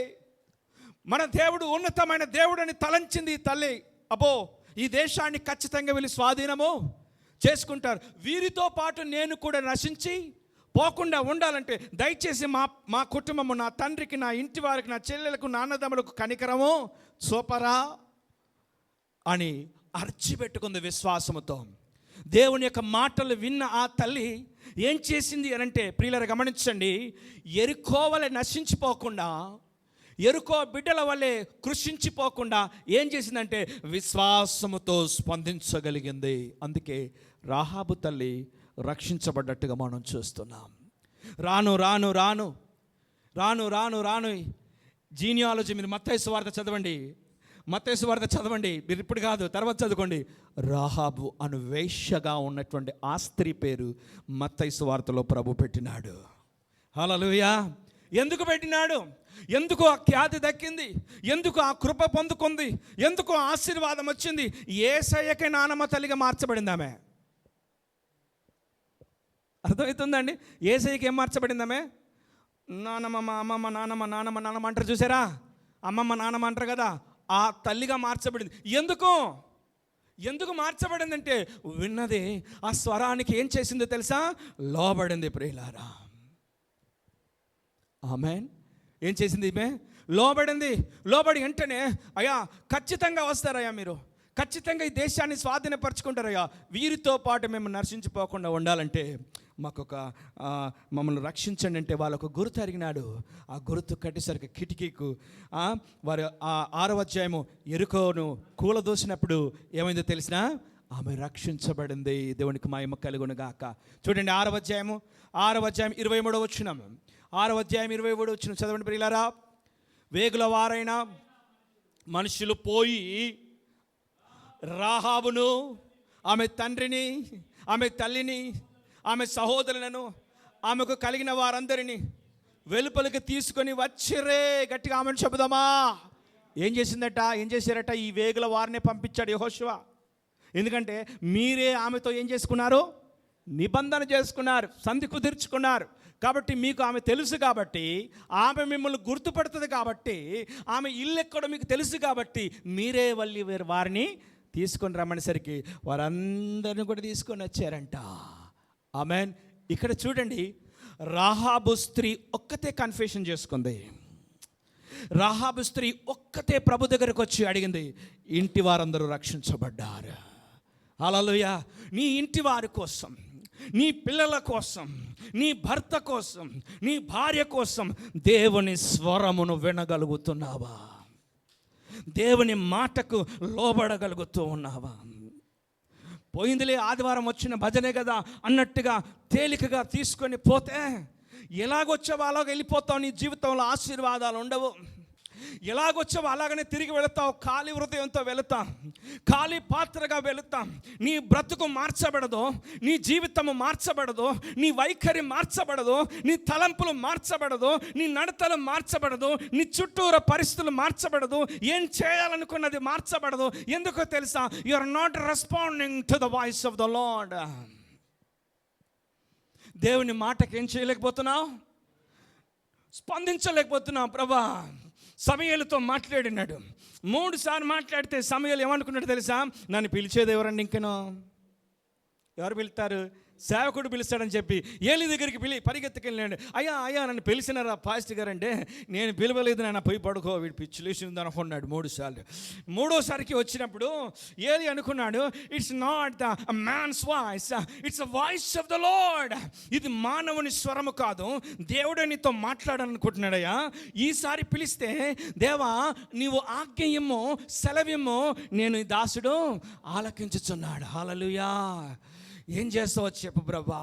మన దేవుడు ఉన్నతమైన దేవుడని తలంచింది తల్లి. అబ్బో, ఈ దేశాన్ని ఖచ్చితంగా వీళ్ళు స్వాధీనము చేసుకుంటారు. వీరితో పాటు నేను కూడా నశించి పోకుండా ఉండాలంటే దయచేసి మా కుటుంబము, నా తండ్రికి, నా ఇంటి వారికి, నా చెల్లెలకు, నా అన్నదమ్ములకు కనికరము చూపరా అని అర్చిపెట్టుకుంది విశ్వాసముతో. దేవుని యొక్క మాటలు విన్న ఆ తల్లి ఏం చేసింది అనంటే, ప్రియులారా గమనించండి, ఎరికో వలె నశించిపోకుండా, ఎరుకో బిడ్డల వల్లే కృషించిపోకుండా ఏం చేసిందంటే విశ్వాసముతో స్పందించగలిగింది. అందుకే రాహాబు తల్లి రక్షించబడ్డట్టుగా మనం చూస్తున్నాం. రాను రాను రాను రాను రాను రాను జీనియాలజీ, మీరు మత్తయి సువార్త చదవండి, మత్తయి సువార్త చదవండి. మీరు ఇప్పుడు కాదు, తర్వాత చదువుకోండి. రాహాబు అను వేశ్యగా ఉన్నటువంటి ఆ స్త్రీ పేరు మత్తయి సువార్తలో ప్రభు పెట్టినాడు. హల్లెలూయా. ఎందుకు పెట్టినాడు? ఎందుకు ఆ ఖ్యాతి దక్కింది? ఎందుకు ఆ కృప పొందుకుంది? ఎందుకు ఆశీర్వాదం వచ్చింది? యేసయ్యకే నానమ్మ తల్లిగా మార్చబడింది ఆమె. అర్థమవుతుందండి? యేసయ్యకి ఏం మార్చబడిందామె? నానమ్మ, అమ్మమ్మ, నానమ్మ, నానమ్మ, నానమ్మ అంటారు చూసారా? అమ్మమ్మ, నానమ్మ అంటారు కదా, ఆ తల్లిగా మార్చబడింది. ఎందుకు మార్చబడిందంటే విన్నది ఆ స్వరానికి ఏం చేసిందో తెలుసా? లోబడింది. ప్రియులారా, ఆమేన్. ఏం చేసింది ఈమె? లోబడింది. లోబడి వెంటనే, అయ్యా ఖచ్చితంగా వస్తారయ్యా, మీరు ఖచ్చితంగా ఈ దేశాన్ని స్వాధీనపరచుకుంటారయ్యా, వీరితో పాటు మేము నశించిపోకుండా ఉండాలంటే మమ్మల్ని రక్షించండి అంటే వాళ్ళకు గుర్తు అడిగినాడు. ఆ గుర్తు కట్టేసరికి కిటికీకు వారు 6వ అధ్యాయము ఎరుకోను కూలదోసినప్పుడు ఏమైందో తెలిసినా? ఆమె రక్షించబడింది. దేవునికి మహిమ కలుగును గాక. చూడండి 6వ అధ్యాయం 23వ వచనం. 6వ అధ్యాయం 23వ వచనం చదవండి ప్రియులారా. వేగుల వారైన మనుషులు పోయి రాహాబును, ఆమె తండ్రిని, ఆమె తల్లిని, ఆమె సహోదరులను, ఆమెకు కలిగిన వారందరినీ వెలుపలికి తీసుకొని వచ్చిరే. గట్టిగా ఆమెను చెబుదామా? ఏం చేశారట? ఈ వేగుల వారినే పంపించాడు యెహోషువ. ఎందుకంటే మీరే ఆమెతో ఏం చేసుకున్నారు? నిబంధన చేసుకున్నారు, సంధి కుదుర్చుకున్నారు. కాబట్టి మీకు ఆమె తెలుసు, కాబట్టి ఆమె మిమ్మల్ని గుర్తుపడుతుంది, కాబట్టి ఆమె ఇల్లు ఎక్కడో మీకు తెలుసు, కాబట్టి మీరే వారిని తీసుకొని రమ్మనేసరికి వారందరిని కూడా తీసుకొని వచ్చారంట. ఆమెన్. ఇక్కడ చూడండి, రాహాబు స్త్రీ ఒక్కతే కన్ఫెషన్ చేసుకుంది. రాహాబు స్త్రీ ఒక్కతే ప్రభు దగ్గరకు వచ్చి అడిగింది, ఇంటి వారందరూ రక్షించబడ్డారు. హల్లెలూయా. నీ ఇంటి వారి కోసం, నీ పిల్లల కోసం, నీ భర్త కోసం, నీ భార్య కోసం దేవుని స్వరమును వినగలుగుతున్నావా? దేవుని మాటకు లోబడగలుగుతూ ఉన్నావా? పోయిందిలే, ఆదివారం వచ్చిన భజనే కదా అన్నట్టుగా తేలికగా తీసుకొని పోతే ఎలాగొచ్చావో అలాగ వెళ్ళిపోతావు. నీ జీవితంలో ఆశీర్వాదాలు ఉండవు. ఎలాగొచ్చావో అలాగనే తిరిగి వెళతావు. ఖాళీ హృదయంతో వెళతాం, ఖాళీ పాత్రగా వెళతాం. నీ బ్రతుకు మార్చబడదు, నీ జీవితము మార్చబడదు, నీ వైఖరి మార్చబడదు, నీ తలంపులు మార్చబడదు, నీ నడతలు మార్చబడదు, నీ చుట్టూర పరిస్థితులు మార్చబడదు, ఏం చేయాలనుకున్నది మార్చబడదు. ఎందుకో తెలుసా? You are not responding to the voice of the Lord. దేవుని మాటకి ఏం చేయలేకపోతున్నావు? స్పందించలేకపోతున్నావు. ప్రభా, సమూయేలుతో మాట్లాడినాడు. 3 సార్లు మాట్లాడితే సమూయేలు ఏమనుకున్నాడు తెలుసా? నన్ను పిలిచేది ఎవరండి? ఇంకనో ఎవరు పిలుస్తారు? సేవకుడు పిలుస్తాడని చెప్పి ఏలి దగ్గరికి పరిగెత్తుకెళ్ళాడు. అయ్యా నన్ను పిలిచినారా పాస్టర్ గారు అంటే, నేను పిలవలేదు నాన్న, పోయి పడుకో, వీడు పిచ్చిలేసింది అనుకున్నాడు 3 సార్లు. 3వసారికి వచ్చినప్పుడు ఏలి అనుకున్నాడు, it's not the man's voice, it's the voice of the Lord. ఇది మానవుని స్వరము కాదు, దేవుడే నీతో మాట్లాడాలనుకుంటున్నాడయ్యా. ఈసారి పిలిస్తే, దేవా నీవు ఆజ్ఞయము, సెలవిము, నేను ఈ దాసుడు ఆలకించుచున్నాడు. హల్లెలూయా. ఏం చేస్తావో చెప్పు ప్రభా.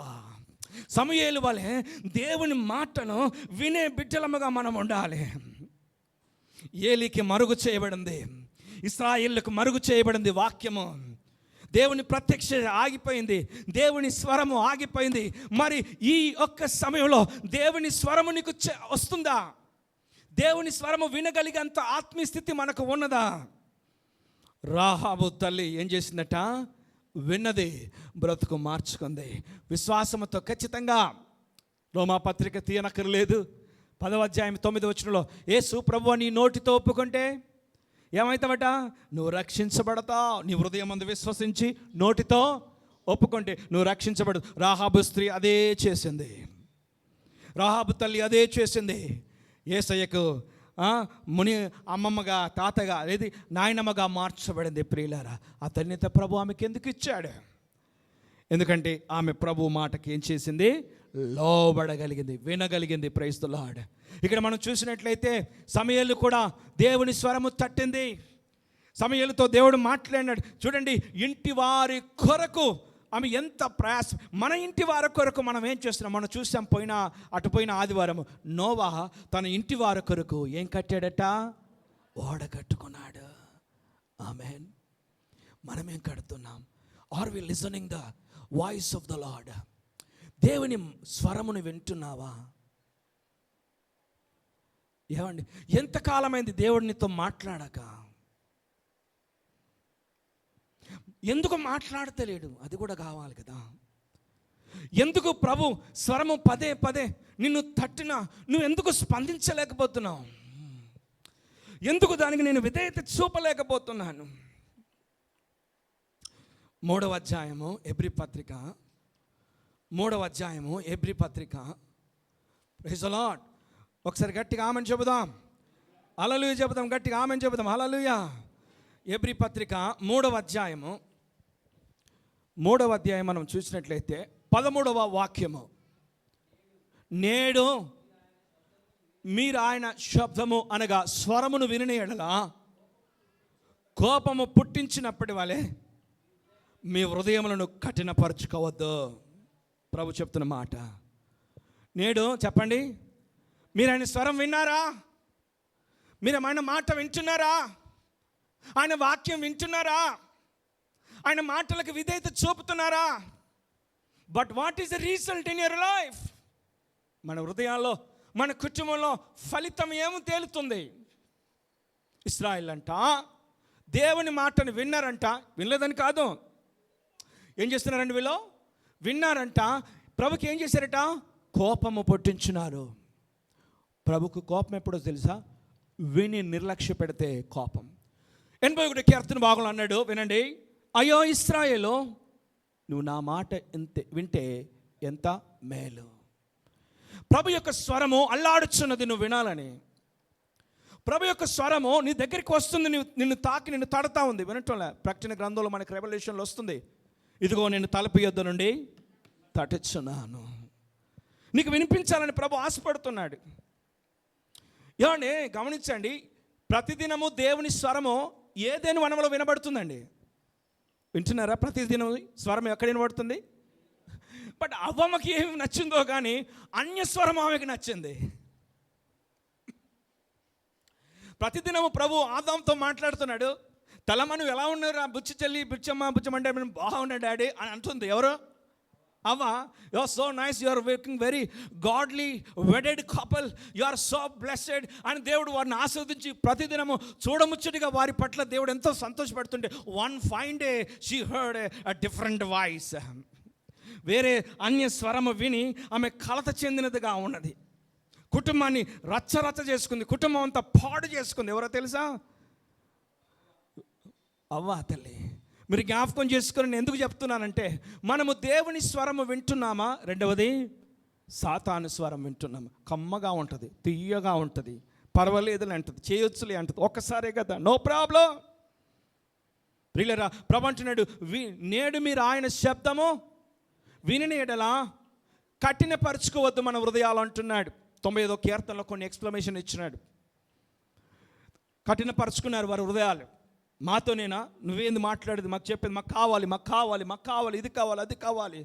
సమూయేలు వలె దేవుని మాటను వినే బిడ్డలముగా మనం ఉండాలి. ఏలికి మరుగు చేయబడింది. ఇశ్రాయేలుకు మరుగు చేయబడింది వాక్యము. దేవుని ప్రత్యక్ష ఆగిపోయింది, దేవుని స్వరము ఆగిపోయింది. మరి ఈ ఒక్క సమయంలో దేవుని స్వరము నీకు వస్తుందా? దేవుని స్వరము వినగలిగేంత ఆత్మీయ స్థితి మనకు ఉన్నదా? రాహాబు తల్లి ఏం చేసిందట? విన్నది, బ్రతుకు మార్చుకుంది. విశ్వాసంతో ఖచ్చితంగా రోమాపత్రిక తీయనక్కర్లేదు. 10వ అధ్యాయం 9వ వచనంలో, యేసు ప్రభువు నీ నోటితో ఒప్పుకుంటే ఏమవుతావట? నువ్వు రక్షించబడతావు. నీ హృదయం అందు విశ్వసించి నోటితో ఒప్పుకుంటే నువ్వు రక్షించబడు. రాహాబు స్త్రీ అదే చేసింది, రాహాబు తల్లి అదే చేసింది. యేసయ్యకు ముని అమ్మమ్మగా, తాతగా, లేదు నాయనమ్మగా మార్చబడింది. ప్రియులారా, ఆ ధన్యత ప్రభు ఆమెకి ఎందుకు ఇచ్చాడు? ఎందుకంటే ఆమె ప్రభు మాటకి ఏం చేసింది? లోబడగలిగింది, వినగలిగింది. Praise the Lord. ఇక్కడ మనం చూసినట్లయితే సమూయేలు కూడా దేవుని స్వరము తట్టింది. సమూయేలుతో దేవుడు మాట్లాడినాడు. చూడండి, ఇంటి వారి కొరకు ఆమె ఎంత ప్రయాస. మన ఇంటి వారి కొరకు మనం ఏం చేస్తున్నాం? మనం చూసాం పోయిన ఆదివారం, నోవా తన ఇంటి వారి కొరకు ఏం కట్టాడట? ఓడ కట్టుకున్నాడు. ఆమేన్. మనం ఏం కడుతున్నాం? Are we listening the voice of the Lord? దేవుని స్వరమును వింటున్నావా? ఏమండి, ఎంతకాలమైంది దేవుడినితో మాట్లాడక? ఎందుకు మాట్లాడతలేడు? అది కూడా కావాలి కదా. ఎందుకు ప్రభు స్వరము పదే పదే నిన్ను తట్టినా నువ్వు ఎందుకు స్పందించలేకపోతున్నావు? ఎందుకు దానికి నేను విధేయత చూపలేకపోతున్నాను? 3వ అధ్యాయము హెబ్రీ పత్రిక, 3వ అధ్యాయము హెబ్రీ పత్రిక. Praise the Lord. ఒకసారి గట్టిగా ఆమెన్ చెబుదాం. హల్లెలూయా చెబుదాం. గట్టిగా ఆమెన్ చెబుదాం. హల్లెలూయా. హెబ్రీ పత్రిక 3వ అధ్యాయము మనం చూసినట్లయితే 13వ వాక్యము, నేడు మీరు ఆయన శబ్దము అనగా స్వరమును వినిన యెడల కోపము పుట్టించినప్పటి వలె మీ హృదయములను కఠినపరచుకోవద్దు. ప్రభు చెప్తున్న మాట. నేడు చెప్పండి, మీరు ఆయన స్వరం విన్నారా? మీరు ఆయన మాట వింటున్నారా? ఆయన వాక్యం వింటున్నారా? ఆయన మాటలకు విధేయత చూపుతున్నారా? But what is the result in your life? మన హృదయాల్లో, మన కుటుంబంలో ఫలితం ఏమో తేలుతుంది. ఇశ్రాయేల్ అంట దేవుని మాటను విన్నారంట. వినలేదని కాదు, ఏం చేస్తున్నారండి వీళ్ళు? విన్నారంట. ప్రభుకి ఏం చేశారట? కోపము పుట్టించున్నారు. ప్రభుకు కోపం ఎప్పుడో తెలుసా? విని నిర్లక్ష్య పెడితే కోపం. 81వ కీర్తన భాగంలో అన్నాడు, వినండి, అయ్యో ఇశ్రాయేలు, నువ్వు నా మాట వింటే ఎంత మేలు. ప్రభు యొక్క స్వరము అల్లాడుచున్నది, నువ్వు వినాలని. ప్రభు యొక్క స్వరము నీ దగ్గరికి వస్తుంది, నిన్ను తాకి నిన్ను తడతా ఉంది. వినటంలే. ప్రకటన గ్రంథంలో మనకి రెవల్యూషన్లో వస్తుంది, ఇదిగో నేను తలుపు యొద్ద నుండి తట్టుచున్నాను. నీకు వినిపించాలని ప్రభు ఆశపడుతున్నాడు. ఏమండి గమనించండి, ప్రతిదినము దేవుని స్వరము ఏదేని వనంలో వినబడుతుందండి. వింటున్నారా? ప్రతిదినం స్వరం ఎక్కడ వినబడుతుంది? బట్ అవ్వమ్మకి ఏమి నచ్చిందో కానీ అన్య స్వరం ఆమెకి నచ్చింది. ప్రతిదినము ప్రభు ఆదాంతో మాట్లాడుతున్నాడు. తలమను ఎలా ఉన్నారు? బుచ్చి చెల్లి, బుచ్చమంటే బాగున్నాడు డాడీ అని అంటుంది. ఎవరు? అవ్వ. You are so nice, you are working very godly wedded couple, you are so blessed అని దేవుడు వారిని ఆస్వాదించి ప్రతిదినము చూడముచ్చటిగా వారి పట్ల దేవుడు ఎంతో సంతోషపడుతుంటే, one fine day she heard a different voice. వేరే అన్య స్వరము విని ఆమె కలత చెందినదిగా ఉన్నది. కుటుంబాన్ని రచ్చరచ్చ చేసుకుంది, కుటుంబం అంతా పాడు చేసుకుంది. ఎవరో తెలుసా? అవ్వ తల్లి. మీరు జ్ఞాపకం చేసుకొని నేను ఎందుకు చెప్తున్నానంటే, మనము దేవుని స్వరము వింటున్నామా? రెండవది, సాతాను స్వరం వింటున్నామా? కమ్మగా ఉంటుంది, తీయగా ఉంటుంది, పర్వాలేదులే అంటుంది, చేయొచ్చులే అంటుంది, ఒక్కసారే కదా, నో ప్రాబ్లం. ప్రియులారా, ప్రభు అంటున్నాడు, నేడు మీరు ఆయన శబ్దము వినిన యెడల కఠినపరుచుకోవద్దు మన హృదయాలు అంటున్నాడు. 95వ కీర్తనలో కొన్ని ఎక్స్ప్లనేషన్ ఇచ్చినాడు. కఠినపరుచుకున్నారు వారి హృదయాలు. మాతోనేనా? నువ్వేంది మాట్లాడేది? మాకు చెప్పేది మాకు కావాలి, మాకు కావాలి, మాకు కావాలి, ఇది కావాలి, అది కావాలి.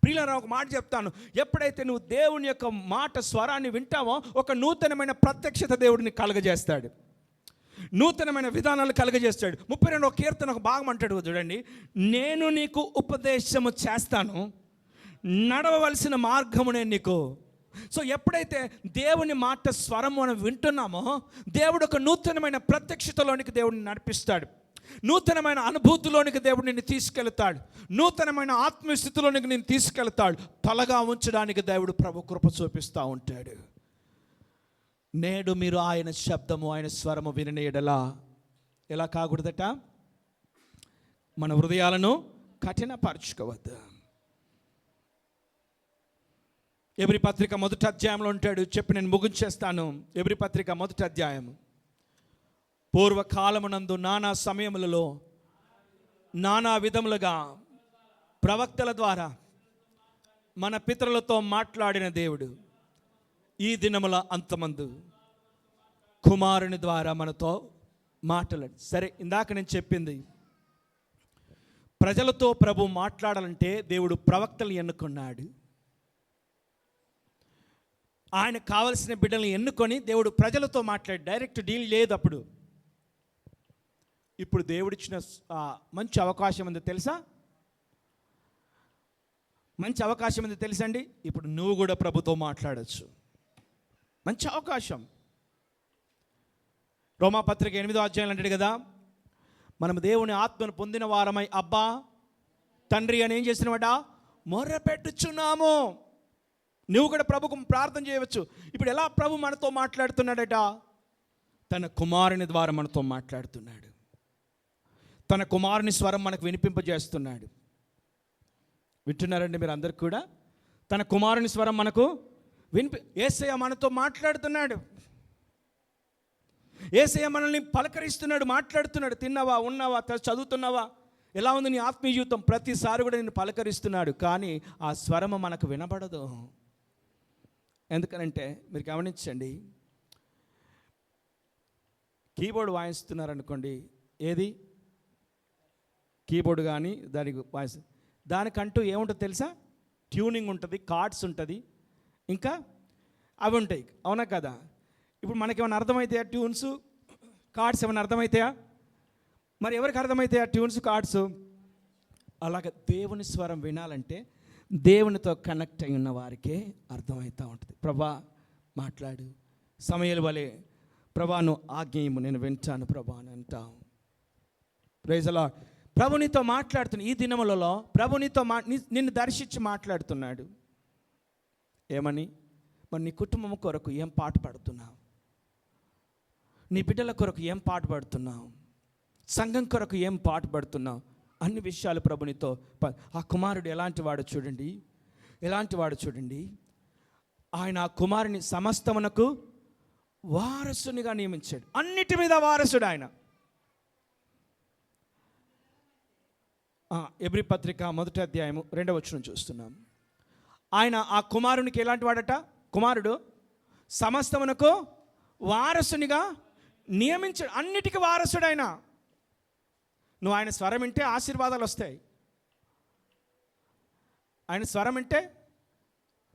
ప్రియులారా, ఒక మాట చెప్తాను, ఎప్పుడైతే నువ్వు దేవుని యొక్క మాట స్వరాన్ని వింటావో ఒక నూతనమైన ప్రత్యక్షత దేవుడిని కలుగజేస్తాడు. నూతనమైన విధానాలు కలుగజేస్తాడు. 32వ కీర్తన ఒక భాగం అంటాడు చూడండి, నేను నీకు ఉపదేశము చేస్తాను, నడవవలసిన మార్గము నేను నీకు. సో ఎప్పుడైతే దేవుని మాట స్వరం మనం వింటున్నామో, దేవుడు ఒక నూతనమైన ప్రత్యక్షతలోనికి దేవుడిని నడిపిస్తాడు, నూతనమైన అనుభూతిలోనికి దేవుడు నిన్ను తీసుకెళ్తాడు, నూతనమైన ఆత్మస్థితిలోనికి నేను తీసుకెళ్తాడు. తలగా ఉంచడానికి దేవుడు ప్రభు కృప చూపిస్తూ ఉంటాడు. నేడు మీరు ఆయన శబ్దము, ఆయన స్వరము వినిన ఎడలా ఎలా కాకూడదట, మన హృదయాలను కఠినపరచుకోవద్దు. ఎబ్రీ పత్రిక 1వ అధ్యాయంలో ఉంటాడు, చెప్పి నేను ముగించేస్తాను. ఎబ్రీ పత్రిక 1వ అధ్యాయం, పూర్వకాలమునందు నానా సమయములలో నానా విధములుగా ప్రవక్తల ద్వారా మన పితరులతో మాట్లాడిన దేవుడు ఈ దినముల అంతమందు కుమారుని ద్వారా మనతో మాట్లాడు. సరే, ఇందాక నేను చెప్పింది, ప్రజలతో ప్రభు మాట్లాడాలంటే దేవుడు ప్రవక్తలు ఎన్నుకున్నాడు. ఆయన కావలసిన బిడ్డల్ని ఎన్నుకొని దేవుడు ప్రజలతో మాట్లాడి డైరెక్ట్ డీల్ లేదు అప్పుడు. ఇప్పుడు దేవుడిచ్చిన మంచి అవకాశం ఉంది తెలుసా, మంచి అవకాశం ఉంది తెలుసండి. ఇప్పుడు నువ్వు కూడా ప్రభుతో మాట్లాడచ్చు, మంచి అవకాశం. రోమాపత్రిక 8వ అధ్యాయం అంటాడు కదా, మనం దేవుని ఆత్మను పొందిన వారమై అబ్బా తండ్రి అని ఏం చేసినవాడా మొర్రపెట్టుచున్నాము. నువ్వు కూడా ప్రభుకు ప్రార్థన చేయవచ్చు. ఇప్పుడు ఎలా ప్రభు మనతో మాట్లాడుతున్నాడట, తన కుమారుని ద్వారా మనతో మాట్లాడుతున్నాడు, తన కుమారుని స్వరం మనకు వినిపింపజేస్తున్నాడు. వింటున్నారండి మీరు అందరు కూడా? తన కుమారుని స్వరం మనకు యేసయ్య మనతో మాట్లాడుతున్నాడు, యేసయ్య మనల్ని పలకరిస్తున్నాడు, మాట్లాడుతున్నాడు. తిన్నావా, ఉన్నావా, చదువుతున్నావా, ఎలా ఉంది నీ ఆత్మీయ జీవితం, ప్రతిసారి కూడా నిన్ను పలకరిస్తున్నాడు. కానీ ఆ స్వరము మనకు వినబడదు. ఎందుకనంటే మీరు గమనించండి, కీబోర్డ్ వాయిస్తున్నారనుకోండి, ఏది కీబోర్డ్ కానీ దానికి వాయిస్, దానికంటూ ఏముంటుంది తెలుసా, ట్యూనింగ్ ఉంటుంది, కార్డ్స్ ఉంటుంది, ఇంకా అవి ఉంటాయి, అవునా కదా? ఇప్పుడు మనకేమైనా అర్థమవుతాయా ట్యూన్స్, కార్డ్స్ ఏమైనా అర్థమవుతాయా? మరి ఎవరికి అర్థమవుతాయా ట్యూన్స్, కార్డ్స్? అలాగే దేవుని స్వరం వినాలంటే దేవునితో కనెక్ట్ అయి ఉన్న వారికే అర్థమవుతూ ఉంటుంది. ప్రభా మాట్లాడు, సమయాల వలె ప్రభా నువ్వు ఆజ్ఞయము, నేను వింటాను ప్రభా అని అంటాం. Praise the Lord. ప్రభు నీతో మాట్లాడుతున్నాడు. ఈ దినములలో ప్రభు నీతో నిన్ను దర్శించి మాట్లాడుతున్నాడు. ఏమని? మరి నీ కుటుంబం కొరకు ఏం పాట పాడుతున్నావు, నీ బిడ్డల కొరకు ఏం పాట పాడుతున్నావు, సంఘం కొరకు ఏం పాట పాడుతున్నావు, అన్ని విషయాలు ప్రభునితో. ఆ కుమారుడు ఎలాంటి వాడు చూడండి, ఎలాంటి వాడు చూడండి. ఆయన ఆ కుమారుని సమస్తమునకు వారసునిగా నియమించాడు, అన్నిటి మీద వారసుడు ఆయన. ఎబ్రీ పత్రిక 1వ అధ్యాయము 2వ వచనం చూస్తున్నాం. ఆయన ఆ కుమారునికి ఎలాంటి వాడట, కుమారుడు సమస్తమునకు వారసునిగా నియమించాడు, అన్నిటికీ వారసుడు ఆయన. నువ్వు ఆయన స్వరం వింటే ఆశీర్వాదాలు వస్తాయి. ఆయన స్వరం వింటే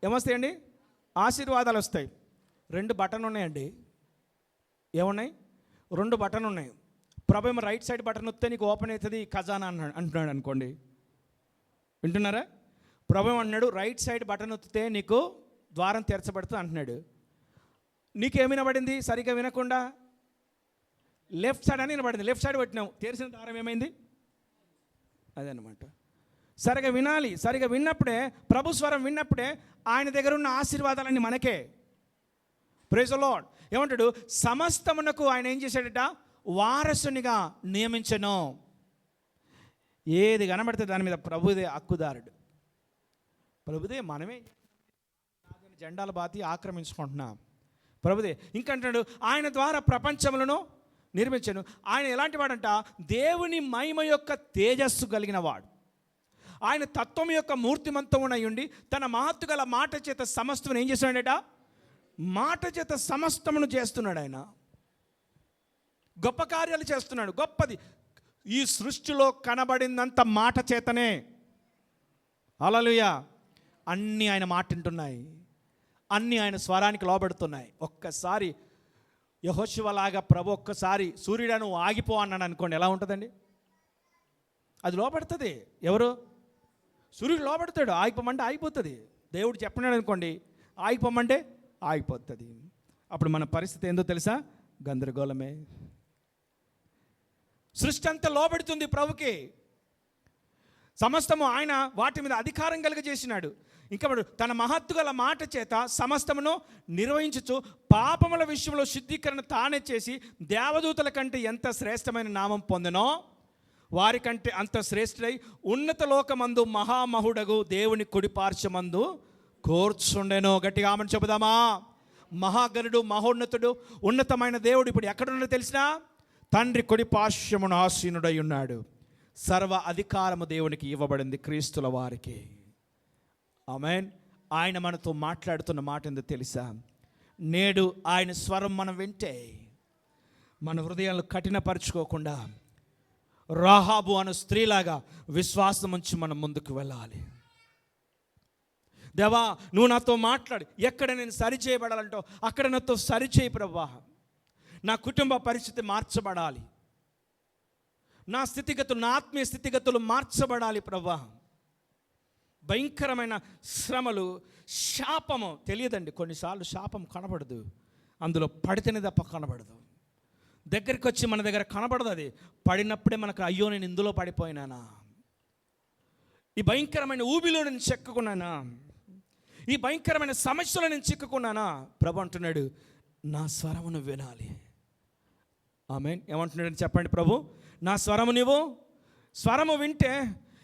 ఏమొస్తాయండి? ఆశీర్వాదాలు వస్తాయి. 2 బటన్ ఉన్నాయండి. ఏమున్నాయి? 2 బటన్ ఉన్నాయి. ప్రభు ఏమో రైట్ సైడ్ బటన్ వస్తే నీకు ఓపెన్ అవుతుంది ఖజానా అంటున్నాడు అనుకోండి. వింటున్నారా? ప్రభు అన్నాడు రైట్ సైడ్ బటన్ వస్తే నీకు ద్వారం తెరచబడుతుంది అంటున్నాడు. నీకేమి వినబడింది? సరిగ్గా వినకుండా లెఫ్ట్ సైడ్ అని వినబడింది. లెఫ్ట్ సైడ్ పెట్టినావు, తెరిచిన ద్వారం ఏమైంది? అదనమాట. సరిగా వినాలి. సరిగా విన్నప్పుడే, ప్రభు స్వరం విన్నప్పుడే ఆయన దగ్గర ఉన్న ఆశీర్వాదాలన్నీ మనకే. Praise the Lord. ఏమంటాడు? సమస్తమునకు ఆయన ఏం చేశాడట? వారసునిగా నియమించను. ఏది కనబడితే దాని మీద ప్రభుదే హక్కుదారుడు. ప్రభుదే. మనమే జెండాలు బాతి ఆక్రమించుకుంటున్నాం. ప్రభుదే. ఇంకంటాడు ఆయన ద్వారా ప్రపంచములను నిర్మించను. ఆయన ఎలాంటి వాడంట? దేవుని మహిమ యొక్క తేజస్సు కలిగిన వాడు. ఆయన తత్వం యొక్క మూర్తిమంతమునై ఉండి తన మహత్తు గల మాట చేత సమస్తమును ఏం చేస్తున్నాడట? మాట చేత సమస్తమును చేస్తున్నాడు. ఆయన గొప్ప కార్యాలు చేస్తున్నాడు. గొప్పది ఈ సృష్టిలో కనబడిందంత మాట చేతనే. హల్లెలూయా. అన్నీ ఆయన మాట వింటున్నాయి, అన్నీ ఆయన స్వరానికి లోబడుతున్నాయి. ఒక్కసారి యెహోషువలాగా ప్రభు ఒక్కసారి సూర్యుడా నువ్వు ఆగిపో అన్నాడు అనుకోండి, ఎలా ఉంటుందండి? అది లోపడుతుంది. ఎవరు? సూర్యుడు లోపడతాడు. ఆగిపోమంటే ఆగిపోతుంది. దేవుడు చెప్పినాడు అనుకోండి, ఆగిపోమంటే ఆగిపోతుంది. అప్పుడు మన పరిస్థితి ఏందో తెలుసా? గందరగోళమే. సృష్టి అంతా లోబడుతుంది ప్రభుకి. సమస్తము ఆయన వాటి మీద అధికారం కలిగజేసినాడు. ఇంకా తన మహత్తు గల మాట చేత సమస్తమును నిర్వహించుచు పాపముల విషయంలో శుద్ధీకరణ తానే చేసి దేవదూతల కంటే ఎంత శ్రేష్టమైన నామం పొందెనో వారికంటే అంత శ్రేష్ఠుడై ఉన్నత లోకమందు మహామహుడగు దేవుని కుడిపార్శ్వమందు కూర్చుండెను. గట్టిగా ఆమని చెబుదామా? మహాగణుడు, మహోన్నతుడు, ఉన్నతమైన దేవుడు ఇప్పుడు ఎక్కడున్నాడో తెలిసినా తండ్రి కుడిపార్శ్వమున ఆసీనుడై ఉన్నాడు. సర్వ అధికారము దేవునికి ఇవ్వబడింది క్రీస్తుల వారికి. ఆమేన్. ఆయన మనతో మాట్లాడుతున్న మాట ఏందో తెలుసా? నేడు ఆయన స్వరం మనం వింటే మన హృదయాలను కఠినపరుచుకోకుండా రాహాబు అను స్త్రీలాగా విశ్వాసం ఉంచి మనం ముందుకు వెళ్ళాలి. దేవా నువ్వు నాతో మాట్లాడు, ఎక్కడ నేను సరిచేయబడాలంటో అక్కడ నాతో సరిచేయి ప్రభువా. నా కుటుంబ పరిస్థితి మార్చబడాలి, నా స్థితిగతులు, నా ఆత్మీయ స్థితిగతులు మార్చబడాలి ప్రభువా. భయంకరమైన శ్రమలు, శాపము తెలియదండి. కొన్నిసార్లు శాపం కనబడదు, అందులో పడితేనే తప్ప కనబడదు. దగ్గరికి వచ్చి మన దగ్గర కనబడదు. అది పడినప్పుడే మనకు అయ్యో నేను ఇందులో పడిపోయినానా, ఈ భయంకరమైన ఊబిలో నేను చిక్కుకున్నానా, ఈ భయంకరమైన సమస్యలో నేను చిక్కుకున్నానా. ప్రభు అంటున్నాడు నా స్వరమును వినాలి. ఆమేన్. ఏమంటున్నాడు చెప్పండి? ప్రభు నా స్వరము నీవు స్వరము వింటే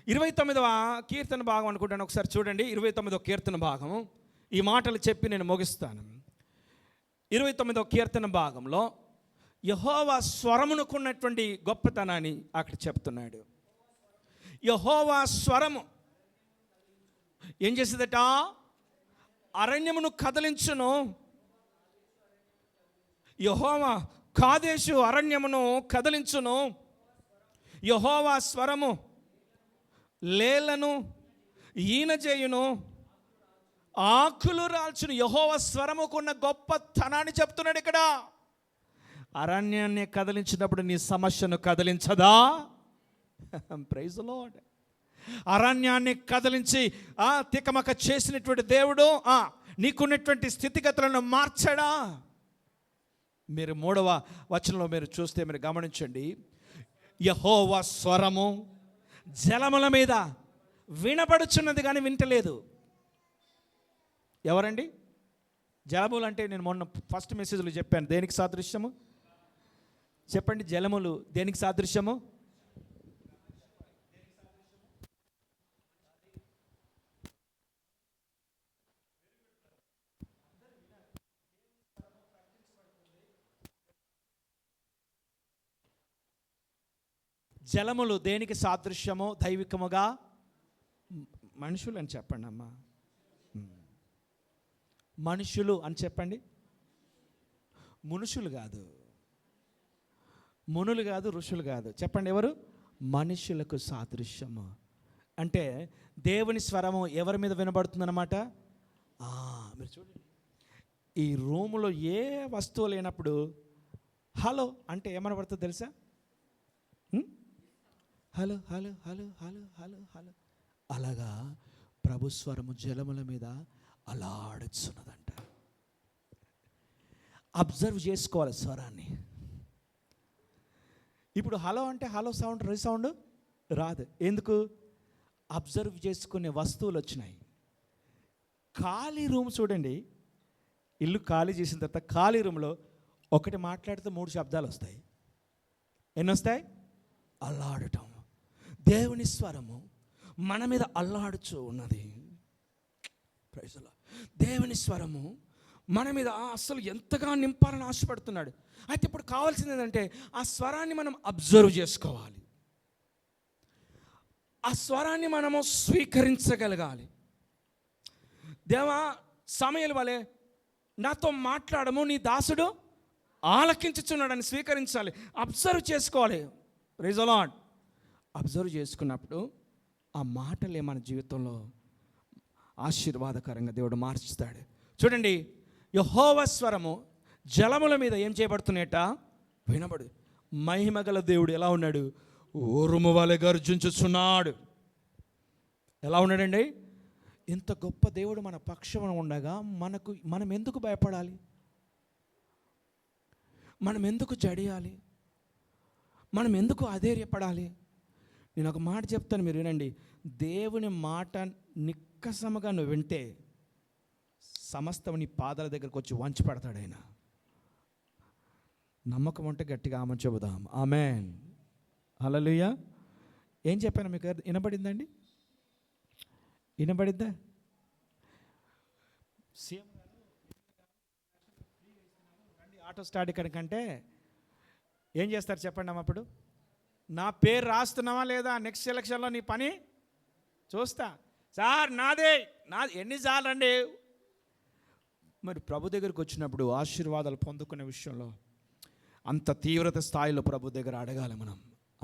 29వ కీర్తన భాగం అనుకుంటాను, ఒకసారి చూడండి. 29వ కీర్తన భాగం ఈ మాటలు చెప్పి నేను ముగిస్తాను. 29వ కీర్తన భాగంలో యెహోవా స్వరమునకున్నటువంటి గొప్పతనాన్ని అక్కడ చెప్తున్నాడు. యెహోవా స్వరము ఏం చేసేదట? అరణ్యమును కదిలించును. యెహోవా కాదేశు అరణ్యమును కదిలించును. యెహోవా స్వరము లేలను ఈనజేయును, ఆకులు రాల్చును. యెహోవా స్వరముకున్న గొప్పతనాన్ని చెప్తున్నాడు ఇక్కడ. అరణ్యాన్ని కదిలించినప్పుడు నీ సమస్యను కదిలించదా? Praise the Lord. అరణ్యాన్ని కదిలించి తికమక చేసినటువంటి దేవుడు నీకున్నటువంటి స్థితిగతులను మార్చడా? మీరు 3వ వచనంలో మీరు చూస్తే మీరు గమనించండి. యెహోవా స్వరము జలముల మీద వినపడుచున్నది కానీ వింటలేదు. ఎవరండి? జలములు అంటే నేను మొన్న ఫస్ట్ మెసేజ్లో చెప్పాను. దేనికి సాదృశ్యము చెప్పండి? జలములు దేనికి సాదృశ్యము? జలములు దేనికి సాదృశ్యమో? దైవికముగా మనుషులు అని చెప్పండి అమ్మా. మనుషులు అని చెప్పండి. మనుషులు కాదు, మునులు కాదు, ఋషులు కాదు. చెప్పండి ఎవరు? మనుషులకు సాదృశ్యము. అంటే దేవుని స్వరము ఎవరి మీద వినబడుతుందన్నమాట? మీరు చూడండి, ఈ రూములో ఏ వస్తువు లేనప్పుడు హలో అంటే ఏమనబడుతుందో తెలుసా? Hello hello hello hello hello hello. అలాగా ప్రభు స్వరము జలముల మీద అలాడుచున్నదంట. అబ్జర్వ్ చేసుకోవాలి స్వరాన్ని. ఇప్పుడు హలో అంటే హలో సౌండ్ రీసౌండ్ రాదు. ఎందుకు? అబ్జర్వ్ చేసుకునే వస్తువులు వచ్చినాయి. ఖాళీ రూమ్ చూడండి, ఇల్లు ఖాళీ చేసిన తర్వాత ఖాళీ రూమ్లో ఒకటి మాట్లాడితే 3 శబ్దాలు వస్తాయి. ఎన్ని వస్తాయి? అల్లాడటం. దేవుని స్వరము మన మీద అల్లాడుచూ ఉన్నది. Praise the Lord. దేవుని స్వరము మన మీద అసలు ఎంతగా నింపాలని ఆశపడుతున్నాడు. అయితే ఇప్పుడు కావాల్సింది ఏంటంటే ఆ స్వరాన్ని మనం అబ్జర్వ్ చేసుకోవాలి. ఆ స్వరాన్ని మనము స్వీకరించగలగాలి. దేవా సమయలు వలె నాతో మాట్లాడము, నీ దాసుడు ఆలకించుచున్నాడని స్వీకరించాలి. అబ్జర్వ్ చేసుకోవాలి. Praise the lord. అబ్జర్వ్ చేసుకున్నప్పుడు ఆ మాటలే మన జీవితంలో ఆశీర్వాదకరంగా దేవుడు మార్చుతాడు. చూడండి, యెహోవా స్వరము జలముల మీద ఏం చేయబడుతున్నాయట? వినబడు. మహిమగల దేవుడు ఎలా ఉన్నాడు? ఉరుము వలె గర్జించుచున్నాడు. ఎలా ఉన్నాడండి? ఇంత గొప్ప దేవుడు మన పక్షమున ఉండగా మనం ఎందుకు భయపడాలి? మనం ఎందుకు జడియాలి? మనం ఎందుకు అధైర్యపడాలి? నేను ఒక మాట చెప్తాను, మీరు వినండి. దేవుని మాట నిక్కసముగా నువ్వు వింటే సమస్తం నీ పాదాల దగ్గరకు వచ్చి వంచి పెడతాడు ఆయన. నమ్మకం ఉంటే గట్టిగా ఆమె చెబుదాం. ఆమేన్. హల్లెలూయా. ఏం చెప్పాను మీకు వినబడిందండి? వినబడిద్దా? సీఎం గారు ఆటో స్టార్ట్ ఇక్కడికంటే ఏం చేస్తారు చెప్పండి అమ్మ? అప్పుడు నా పేరు రాస్తున్నావా లేదా? నెక్స్ట్ ఎలక్షన్లో నీ పని చూస్తా సార్, నాది ఎన్నిసార్లు అండి. మరి ప్రభు దగ్గరికి వచ్చినప్పుడు ఆశీర్వాదాలు పొందుకునే విషయంలో అంత తీవ్రత స్థాయిలో ప్రభు దగ్గర అడగాలి మనం.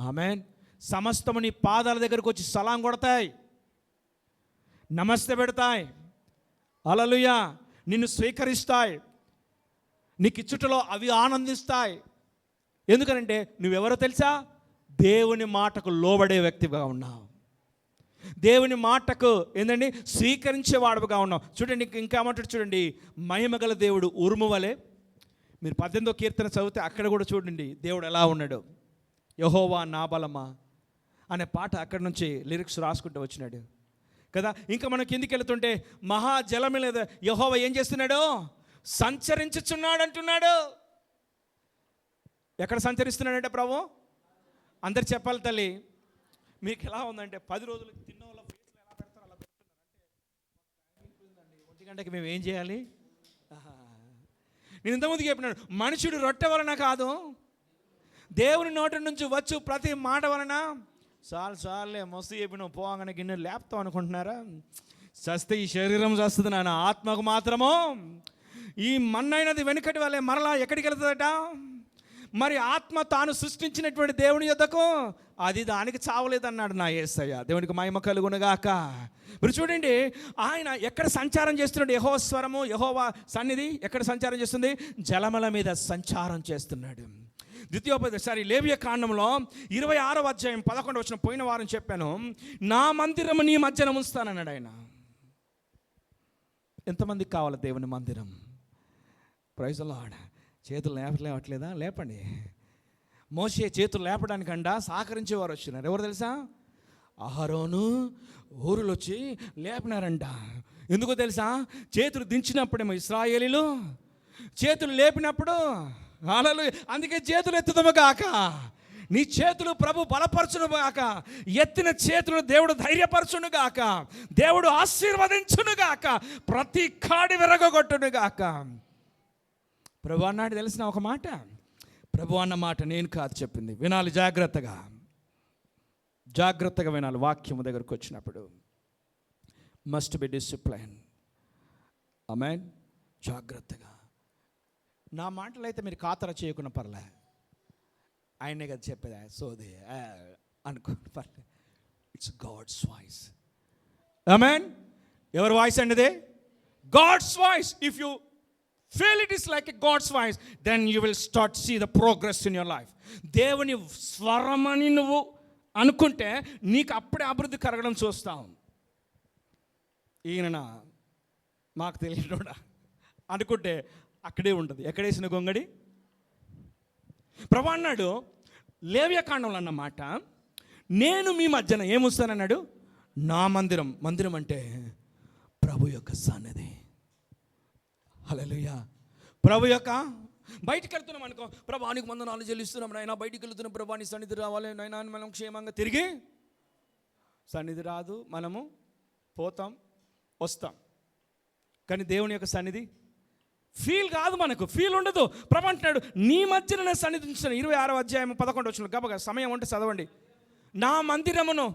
ఆమేన్. సమస్తము నీ పాదాల దగ్గరకు వచ్చి సలాం కొడతాయి, నమస్తే పెడతాయి. హల్లెలూయా. నిన్ను స్వీకరిస్తాయి, నీకు ఇచ్చుటలో అవి ఆనందిస్తాయి. ఎందుకనంటే నువ్వెవరో తెలుసా? దేవుని మాటకు లోబడే వ్యక్తిగా ఉన్నావు. దేవుని మాటకు ఏంటండి స్వీకరించేవాడుగా ఉన్నావు. చూడండి ఇంకా ఏమంటాడు చూడండి, మహిమగల దేవుడు ఉరుము వలె. మీరు 18వ కీర్తన చదివితే అక్కడ కూడా చూడండి దేవుడు ఎలా ఉన్నాడు. యెహోవా నా బలమా అనే పాట అక్కడి నుంచి లిరిక్స్ రాసుకుంటూ వచ్చినాడు కదా. ఇంకా మనం కిందికి వెళుతుంటే మహాజలం మీద యెహోవా ఏం చేస్తున్నాడు? సంచరించుచున్నాడు అంటున్నాడు. ఎక్కడ సంచరిస్తున్నాడంటే ప్రభు? అందరు చెప్పాలి తల్లి. మీకు ఎలా ఉందంటే 10 రోజులు తిన్న వాళ్ళ ఫేస్లు ఎలా పెడతారో అలా పెడుతున్నారంటే 1 గంటకి మేము ఏం చేయాలి? నేను ఇంతకుముందు చెప్పినాడు, మనుషుడు రొట్టె వలన కాదు, దేవుని నోటి నుంచి వచ్చు ప్రతి మాట వలన. చాలే మస్తు చెప్పిన పోగానే గిన్నె లేపుతాం అనుకుంటున్నారా? చస్తే ఈ శరీరం చస్తుంది నాన్న, ఆత్మకు మాత్రము ఈ మన్నైనది వెనుకటి వల్లే మరలా ఎక్కడికి వెళ్తుందట? మరి ఆత్మ తాను సృష్టించినటువంటి దేవుని యొద్దకు, అది దానికి చావలేదన్నాడు నా యేసయ్య. దేవునికి మహిమ కలుగునుగాక. మీరు చూడండి, ఆయన ఎక్కడ సంచారం చేస్తున్నాడు? యెహోవా స్వరము, యెహోవా సన్నిధి ఎక్కడ సంచారం చేస్తుంది? జలముల మీద సంచారం చేస్తున్నాడు. లేవియ కాండంలో 26వ అధ్యాయం 11వ వచనం పోయిన వారం చెప్పాను. నా మందిరము నీ మధ్యన ఉంచుతానన్నాడు ఆయన. ఎంతమందికి కావాలి దేవుని మందిరం? Praise the Lord. చేతులు లేపట్లేదా? లేపండి. మోషే చేతులు లేపడానికండా సహకరించేవారు వచ్చినారు. ఎవరు తెలుసా? అహరోను ఊరులు వచ్చి లేపినారంట. ఎందుకో తెలుసా? చేతులు దించినప్పుడేమో ఇశ్రాయేలీలు, చేతులు లేపినప్పుడు హల్లెలూయా. అందుకే చేతులు ఎత్తుదము గాక, నీ చేతులు ప్రభు బలపరచును గాక, ఎత్తిన చేతులు దేవుడు ధైర్యపరచును గాక, దేవుడు ఆశీర్వదించును గాక, ప్రతి కాడి విరగొట్టును గాక. ప్రభు అన్నాడు తెలిసిన ఒక మాట. ప్రభు అన్న మాట నేను కాదు చెప్పింది. వినాలి జాగ్రత్తగా, జాగ్రత్తగా వినాలి. వాక్యము దగ్గరకు వచ్చినప్పుడు మస్ట్ బి డిసిప్లైన్. ఆమేన్. జాగ్రత్తగా. నా మాటలు అయితే మీరు ఖాతర చేయకుండా పర్లే, ఆయనే కదా చెప్పేది, సోది అనుకో పర్లే. It's God's voice. ఆమేన్. ఎవరి వాయిస్ అండి ఇది? God's voice. If you feel it is like a God's voice, then you will start see the progress in your life. దేవుని స్వరమని నువ్వు అనుకుంటే నీకు అప్పుడే అభివృద్ధి కరగడం చూస్తావు. ఈయన మాకు తెలియడా అనుకుంటే అక్కడే ఉంటుంది. ఎక్కడేసిన గొంగడి. ప్రభు అన్నాడు లేవియ కాండంలో అన్నమాట, నేను మీ మధ్యన ఏమొస్తానన్నాడు? నా మందిరం. మందిరం అంటే ప్రభు యొక్క సన్నిధి. హల్లెలూయా. ప్రభు యొక్క బయటికి వెళ్తున్నాం అనుకో, ప్రభానికి వందనాలు చెల్లిస్తున్నాం నాయన, బయటికి వెళ్తున్నాం ప్రభాని సన్నిధి రావాలి నాయన, మనం క్షేమంగా తిరిగి సన్నిధి రాదు, మనము పోతాం వస్తాం. కానీ దేవుని యొక్క సన్నిధి ఫీల్ కాదు, మనకు ఫీల్ ఉండదు. ప్రభు అంటున్నాడు నీ మధ్యన నేను సన్నిధి ఉంచుతాను. 26వ అధ్యాయం 11వ వచనం గబగ సమయం ఉంటే చదవండి. నా మందిరమును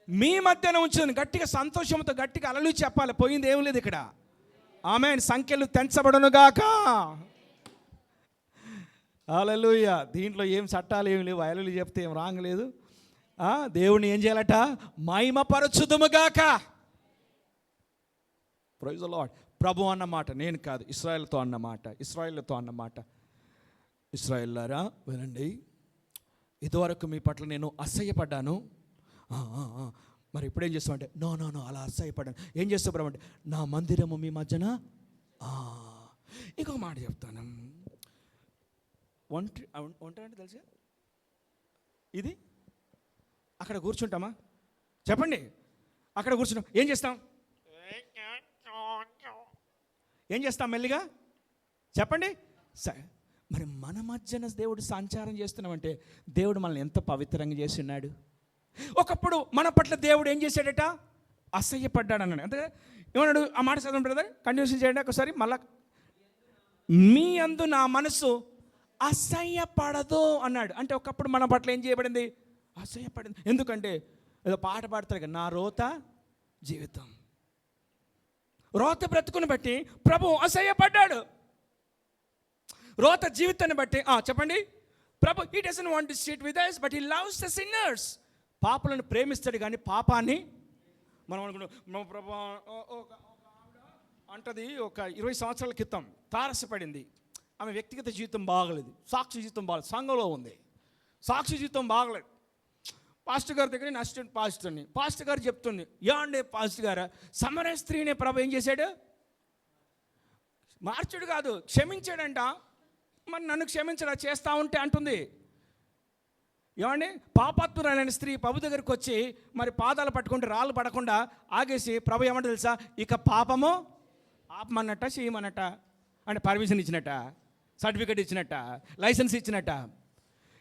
మీ మధ్యన ఉంచుతాను. గట్టిగా సంతోషంతో గట్టిగా అలలు చెప్పాలి. పోయింది ఏం లేదు ఇక్కడ. ఆమేన్. సంఖ్యలు తెంచబడునుగాక. హల్లెలూయా. దీంట్లో ఏం చట్టాలు ఏమి లేవు, అలలు చెప్తే ఏం రాంగ్ లేదు. దేవుని ఏం చేయాలట? మహిమపరచుదుముగాక. Praise the Lord. ప్రభు అన్నమాట, నేను కాదు, ఇశ్రాయేలుతో అన్నమాట, ఇశ్రాయేలుతో అన్నమాట. ఇశ్రాయేలులారా వినండి, ఇదివరకు మీ పట్ల నేను అసహ్యపడ్డాను. మరి ఇప్పుడేం చేస్తామంటే నో అలా అసహ్యపడ్డాను. ఏం చేస్తావు ప్రభు అంటే నా మందిరము మీ మధ్యన. ఇంకొక మాట చెప్తాను. ఒంటరి అంటే తెలుసా ఇది? అక్కడ కూర్చుంటామా చెప్పండి? అక్కడ కూర్చుంటాం, ఏం చేస్తాం? ఏం చేస్తాం మెల్లిగా చెప్పండి. మరి మన మధ్యన దేవుడు సంచారం చేస్తున్నామంటే దేవుడు మనల్ని ఎంత పవిత్రంగా చేసి ఉన్నాడు. ఒకప్పుడు మన పట్ల దేవుడు ఏం చేశాడట? అసహ్యపడ్డాడు అన్నాడు. అంతే ఏమన్నాడు? ఆ మాట చదవండి బ్రదర్, కంటిన్యూషన్ చేయండి ఒకసారి మళ్ళా. మీ అందు నా మనసు అసహ్యపడదు అన్నాడు. అంటే ఒకప్పుడు మన పట్ల ఏం చేయబడింది? అసహ్యపడింది. ఎందుకంటే ఏదో పాట పాడతారు కదా, నా రోత జీవితం, రోత బ్రతుకుని బట్టి ప్రభు అసహ్యపడ్డాడు. రోత జీవితాన్ని బట్టి చెప్పండి. ప్రభు he doesn't want to sit with us but he loves the sinners. పాపులను ప్రేమిస్తాడు కానీ పాపాన్ని మనం అనుకున్నాం. ప్రభు అంటది ఒక 20 సంవత్సరాల క్రితం తారసపడింది. ఆమె వ్యక్తిగత జీవితం బాగలేదు, సాక్షి జీవితం బాగలేదు, సంఘంలో ఉంది, సాక్షి జీవితం బాగలేదు. పాస్టర్ గారి దగ్గర నేను అసిస్టెంట్ పాస్టర్ని. పాస్టర్ గారు చెప్తుంది, ఏమండే పాస్టర్ గారు, సమరయ స్త్రీనే ప్రభు ఏం చేశాడు? మార్చుడు కాదు, క్షమించాడంట. మరి నన్ను క్షమించడా చేస్తూ ఉంటే అంటుంది. ఏమండి, పాపాత్మురాలైన స్త్రీ ప్రభు దగ్గరికి వచ్చి మరి పాదాలు పట్టుకుంటే రాళ్ళు పడకుండా ఆగేసి ప్రభు ఏమంటే తెలుసా? ఇక పాపము ఆపమన్నట్ట, చేయమన్నట్ట. అంటే పర్మిషన్ ఇచ్చినట్ట, సర్టిఫికేట్ ఇచ్చినట్ట, లైసెన్స్ ఇచ్చినట్ట.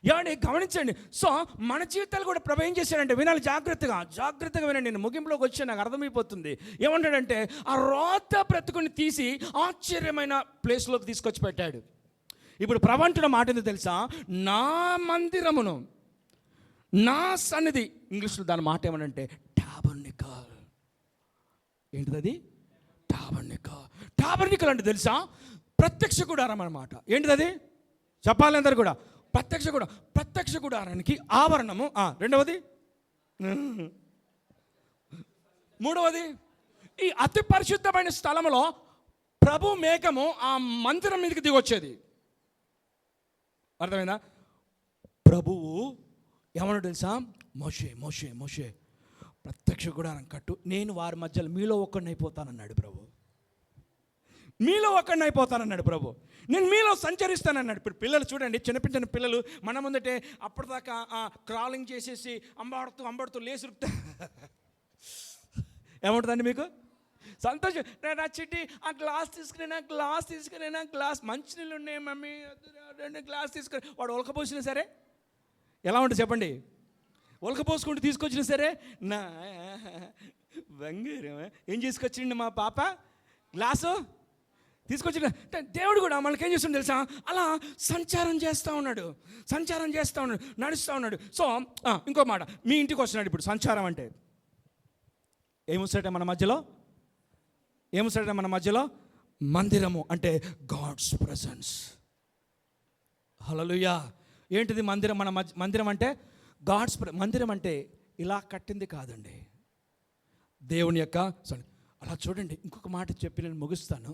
ఏమండి గమనించండి. సో మన జీవితాలు కూడా ప్రభు ఏం చేశాడంటే, వినాలి జాగ్రత్తగా వినండి. నేను ముగింపులోకి వచ్చి నాకు అర్థమైపోతుంది. ఏమంటాడంటే ఆ రోత బ్రతుకుని తీసి ఆశ్చర్యమైన ప్లేస్లోకి తీసుకొచ్చి పెట్టాడు. ఇప్పుడు ప్రభు అంటున్న మాట ఏంటో తెలుసా? నా మందిరమును, నా సన్నిధి. ఇంగ్లీష్లో దాని మాట ఏమనంటే టాబర్నికల్. ఏంటిది అది? టాబర్నికల్ అంటే తెలుసా? ప్రత్యక్ష గుడారం అన్నమాట. ఏంటిది అది? చెప్పాలి అందరు కూడా. ప్రత్యక్ష గుడారానికి ఆవరణము. రెండవది, మూడవది, ఈ అతి పరిశుద్ధమైన స్థలములో ప్రభు మేఘము ఆ మందిరం మీదకి దిగొచ్చేది. అర్థమైందా? ప్రభువు ఏమన్నా తెలుసా? మోషే ప్రత్యక్ష గుడారం కట్టు, నేను వారి మధ్యలో మీలో ఒక్కడిని అయిపోతానన్నాడు ప్రభు. నేను మీలో సంచరిస్తానన్నాడు. ఇప్పుడు పిల్లలు చూడండి, చిన్న పిల్లలు మన ముందటే అప్పటిదాకా క్రాలింగ్ చేసేసి అంబాడుతూ లేసురుకుతా ఏముంటుందండి మీకు? సంతోషం. నా చిట్టి ఆ గ్లాస్ తీసుకునే గ్లాస్ మంచినీళ్ళు ఉన్నాయి మమ్మీ, 2 గ్లాస్ తీసుకుని. వాడు ఉలకపోసినా సరే ఎలా ఉంటుంది చెప్పండి? ఉలకపోసుకుంటూ తీసుకొచ్చినా సరే నా బంగారం ఏం చేసుకొచ్చిండి మా పాప గ్లాసు తీసుకొచ్చిన. దేవుడు కూడా మనకేం చేస్తుంది తెలుసా? అలా సంచారం చేస్తూ ఉన్నాడు, నడుస్తూ ఉన్నాడు. సో ఇంకో మాట, మీ ఇంటికి వస్తున్నాడు. ఇప్పుడు సంచారం అంటే ఏమొస్తాడట మన మధ్యలో? మందిరము అంటే గాడ్స్ ప్రెజెన్స్. హల్లెలూయా. ఏంటిది మందిరం? మందిరం అంటే గాడ్స్ మందిరం అంటే ఇలా కట్టింది కాదండి, దేవుని యొక్క. అలా చూడండి. ఇంకొక మాట చెప్పి నేను ముగిస్తాను.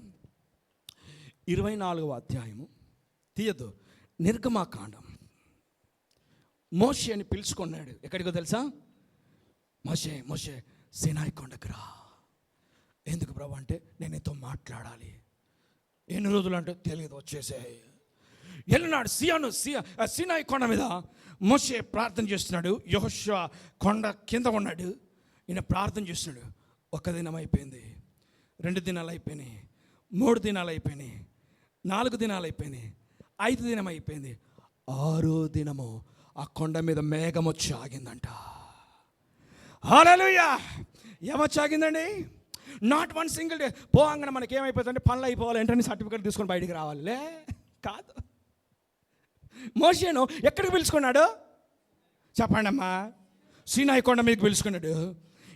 24వ అధ్యాయము తీయద్దు, నిర్గమాకాండం. మోషే అని పిలుచుకున్నాడు. ఎక్కడికో తెలుసా? మోషే సీనాయి కొండకు రా. ఎందుకు ప్రభు అంటే నేను నీతో మాట్లాడాలి. ఎన్ని రోజులు అంటే తెలియదు, వచ్చేసాయి. వెళ్ళినాడు సీనాయి కొండ మీద. మోషే ప్రార్థన చేస్తున్నాడు, యెహోషువ కొండ కింద ఉన్నాడు. ఈయన ప్రార్థన చేస్తున్నాడు. 1 దినం అయిపోయింది, 2 దినాలు అయిపోయినాయి, 3 దినాలు అయిపోయినాయి, 4 దినాలు అయిపోయినాయి, 5 దినం అయిపోయింది. 6వ దినము ఆ కొండ మీద మేఘం వచ్చి ఆగిందంట. హల్లెలూయా. ఏమొచ్చి ఆగిందండి? Not 1 single day. పోగానే మనకి ఏమైపోతుందంటే పనులు అయిపోవాలి, వెంటనే సర్టిఫికేట్ తీసుకొని బయటికి రావాలి. కాదు. మోషేను ఎక్కడికి పిలుచుకున్నాడు చెప్పండి అమ్మా? సీనాయి కొండ మీదకి పిలుచుకున్నాడు.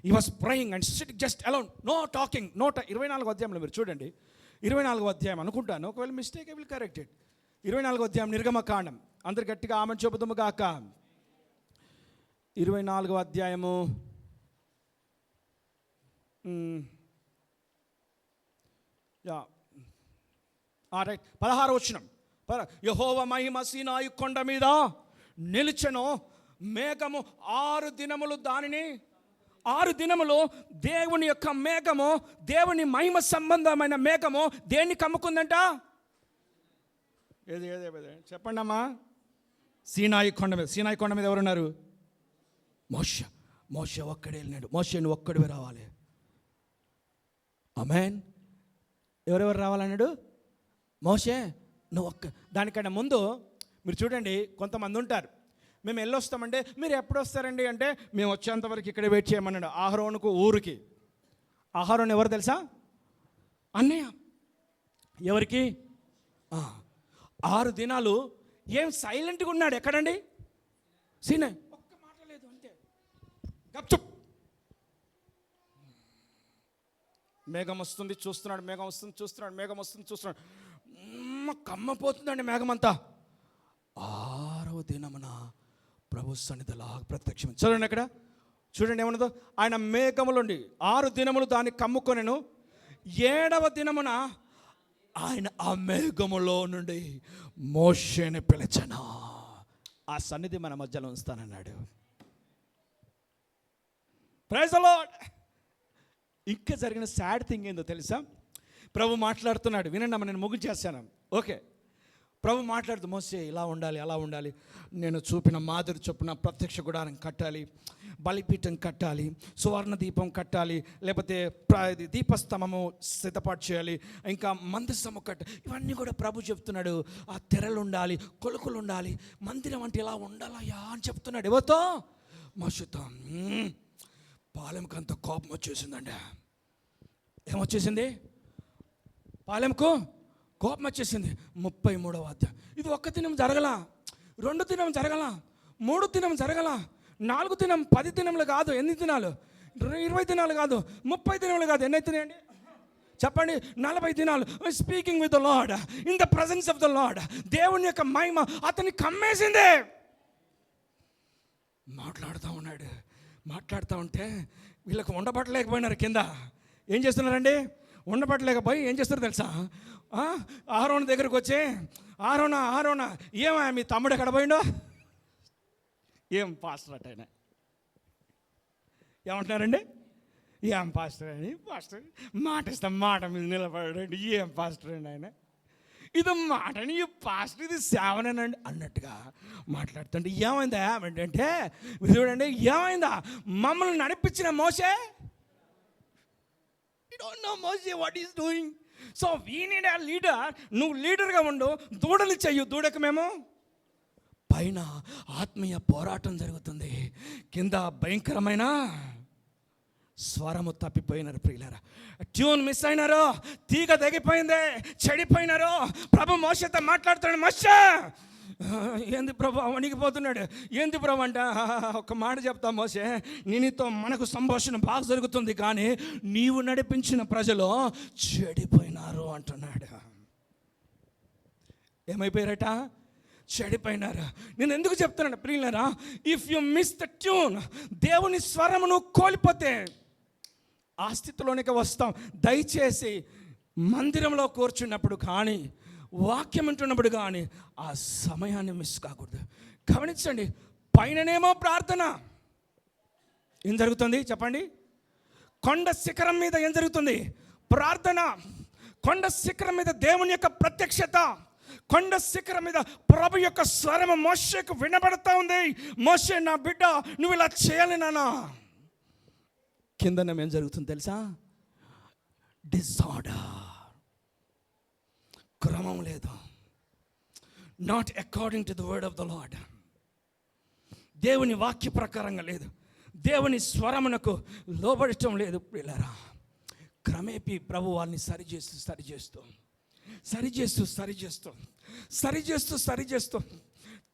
He was praying and sitting just alone, no talking. 24వ అధ్యాయంలో మీరు చూడండి. 24వ అధ్యాయం అనుకుంటాను, ఒకవేళ mistake I will correct it. 24వ అధ్యాయం నిర్గమకాండం. అందరు గట్టిగా ఆమెను చెబుతాము గాక. 24వ అధ్యాయము రైట్, 16వ వచనం. యెహోవా మహిమ సీనాయి కొండ మీద నిలిచెను, మేఘము 6 దినములు దానిని 6 దినములు దేవుని యొక్క మేఘము, దేవుని మహిమ సంబంధమైన మేఘము దేన్ని కమ్ముకుందంట? ఏది చెప్పండి అమ్మా. సీనాయి కొండ మీద. సీనాయి కొండ మీద ఎవరున్నారు? మోషే ఒక్కడే వెళ్ళినాడు. మోషే నువ్వు ఒక్కడివే రావాలి. ఆమేన్. ఎవరెవరు రావాలన్నాడు? మోషే నువ్వు దానికన్నా ముందు మీరు చూడండి, కొంతమంది ఉంటారు, మేము వెళ్ళొస్తామంటే మీరు ఎప్పుడు వస్తారండి అంటే మేము వచ్చేంతవరకు ఇక్కడ వెయిట్ చేయమన్నాడు. అహరోనుకు ఊరికి. అహరోను ఎవరు తెలుసా? అన్నయ్య. ఎవరికి? 6 దినాలు ఏం సైలెంట్గా ఉన్నాడు. ఎక్కడండి? సీనే ఒక్క మాట లేదు, అంతే. గప్చుప్. మేఘం వస్తుంది చూస్తున్నాడు, మేఘం వస్తుంది చూస్తున్నాడు, మేఘం వస్తుంది చూస్తున్నాడు. కమ్మపోతుందండి మేఘం అంతా. 6వ దినమున ప్రభు సన్నిధిలో ప్రత్యక్షం. చూడండి అక్కడ, చూడండి ఏమన్నదో. ఆయన మేఘములుండి 6 దినములు దాన్ని కమ్ముకొనెను. 7వ దినమున ఆయన ఆ మేఘములో నుండి మోషేని పిలిచెను. ఆ సన్నిధి మన మధ్యలో ఉంచుతానన్నాడు. Praise the lord. ఇంకా జరిగిన సాడ్ థింగ్ ఏందో తెలుసా? ప్రభు మాట్లాడుతున్నాడు, వినండి అమ్మ, నేను ముగించేస్తాను. ఓకే, ప్రభు మాట్లాడుతూ, మోసే ఇలా ఉండాలి, అలా ఉండాలి, నేను చూపిన మాదిరి చొప్పున ప్రత్యక్ష గుడారం కట్టాలి, బలిపీఠం కట్టాలి, సువర్ణ దీపం కట్టాలి, లేకపోతే దీపస్తంభము సిద్ధపాటు చేయాలి, ఇంకా మందిరము ఇవన్నీ కూడా ప్రభు చెప్తున్నాడు. ఆ తెరలు ఉండాలి, కొలుకులు ఉండాలి, మందిరం అంటే ఇలా ఉండాలయ్యా అని చెప్తున్నాడు. ఎవరితో? మోషేతో. పాలెంకు అంత కోపం వచ్చేసిందండి. ఏమొచ్చేసింది? పాలెంకు కోపం వచ్చేసింది. 33వ అధ్యాయం. ఇది 1 దినం జరగల, 2 దినం జరగల, 3 దినం జరగల, 4 దినం, 10 దినములు కాదు. ఎన్ని దినాలు? 20 దినాలు కాదు, 30 దినములు కాదు. ఎన్ని అవుతున్నాయండి చెప్పండి? 40 దినాలు. Speaking with the lord, in the presence of the Lord. దేవుని యొక్క మహిమ అతన్ని కమ్మేసింది. మాట్లాడుతూ ఉంటే వీళ్ళకు ఉండబట్టలేకపోయినారు. కింద ఏం చేస్తున్నారండి? ఉండబట్టలేకపోయి ఏం చేస్తారు తెలుసా? అహరోను దగ్గరకు వచ్చి, అహరోనా ఏమా మీ తమ్ముడు ఎక్కడ పోయిండో? ఏం పాస్టర్ అట ఆయన. ఏమంటున్నారండి? ఏం పాస్టర్ అని? పాస్టర్ మాట ఇస్తాం, మాట మీద నిలబడండి. ఏం పాస్టర్ అండి ఆయన? ఇది మాటని, ఈ పాస్టర్, ఇది సేవనేనండి అన్నట్టుగా మాట్లాడుతుంటే ఏమైందా అంటే చూడండి, ఏమైందా? మమ్మల్ని నడిపించిన మోషే, యు డోంట్ నో మోషే what is doing. So we need a leader. నువ్వు లీడర్గా ఉండు, దూడలు చెయ్యు. దూడకు మేము పైన ఆత్మీయ పోరాటం జరుగుతుంది, కింద భయంకరమైన స్వరము తప్పిపోయినారు. ప్రియులారా, ట్యూన్ మిస్ అయినారు, తీగ తెగిపోయింది, చెడిపోయినారు. ప్రభు మోషేతో మాట్లాడుతున్నాడు. మోషే ఏంది ప్రభు వణికిపోతున్నాడు. ఏంది ప్రభు అంట? ఒక మాట చెప్తా మోషే, నీతో మనకు సంభాషణ బాగా జరుగుతుంది, కానీ నీవు నడిపించిన ప్రజలు చెడిపోయినారు అంటున్నాడు. ఏమైపోయారట? చెడిపోయినారు. నేను ఎందుకు చెప్తున్నాను ప్రియులారా? If you miss the tune, దేవుని స్వరమును కోల్పోతే ఆ స్థితిలోనికి వస్తాం. దయచేసి మందిరంలో కూర్చున్నప్పుడు కానీ, వాక్యం వింటున్నప్పుడు కానీ ఆ సమయాన్ని మిస్ కాకూడదు. గమనించండి, పైననేమో ప్రార్థన. ఏం జరుగుతుంది చెప్పండి? కొండ శిఖరం మీద ఏం జరుగుతుంది? ప్రార్థన. కొండ శిఖరం మీద దేవుని యొక్క ప్రత్యక్షత, కొండ శిఖరం మీద ప్రభు యొక్క స్వరము మోషేకు వినబడతా ఉంది. మోషే నా బిడ్డ, నువ్వు ఇలా చేయాలి నాన్న. కిందన ఏం జరుగుతుంది తెలుసా? డిజార్డర్, క్రమం లేదు. Not according to the word of the Lord. దేవుని వాక్య ప్రకారంగా లేదు, దేవుని స్వరమునకు లోబడటం లేదు. పిల్లరా, క్రమేపీ ప్రభు వారిని సరిచేస్తూ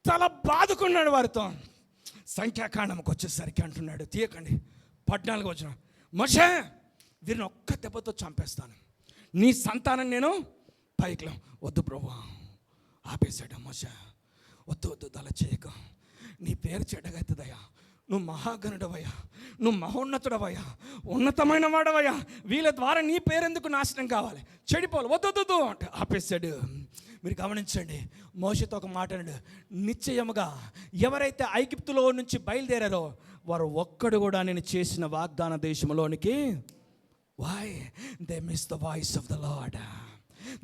తల బాదుకున్నాడు వారితో. సంఖ్యాకాండంకి వచ్చేసరికి అంటున్నాడు, తీయకండి, 14 వచ్చిన, మోషే వీరిని ఒక్క దెబ్బతో చంపేస్తాను, నీ సంతానం నేను పైకి. వద్దు ప్రభు, ఆపేశాడు. మోషే వద్దు, దళ చేయక, నీ పేరు చెడ్డగా అవుతుందయ్యా, నువ్వు మహాగణుడవయ్యా, నువ్వు మహోన్నతుడవయ్యా, ఉన్నతమైన వాడవయ్యా, వీళ్ళ ద్వారా నీ పేరెందుకు నాశనం కావాలి, చెడిపోవాలి, వద్దు అంటే ఆపేశాడు. మీరు గమనించండి, మోషేతో ఒక మాట అన్నాడు, నిశ్చయముగా ఎవరైతే ఐగుప్తులో నుంచి బయలుదేరారో వారు ఒక్కడు కూడా నేను చేసిన వాగ్దాన దేశంలోనికి they miss the voice of the Lord.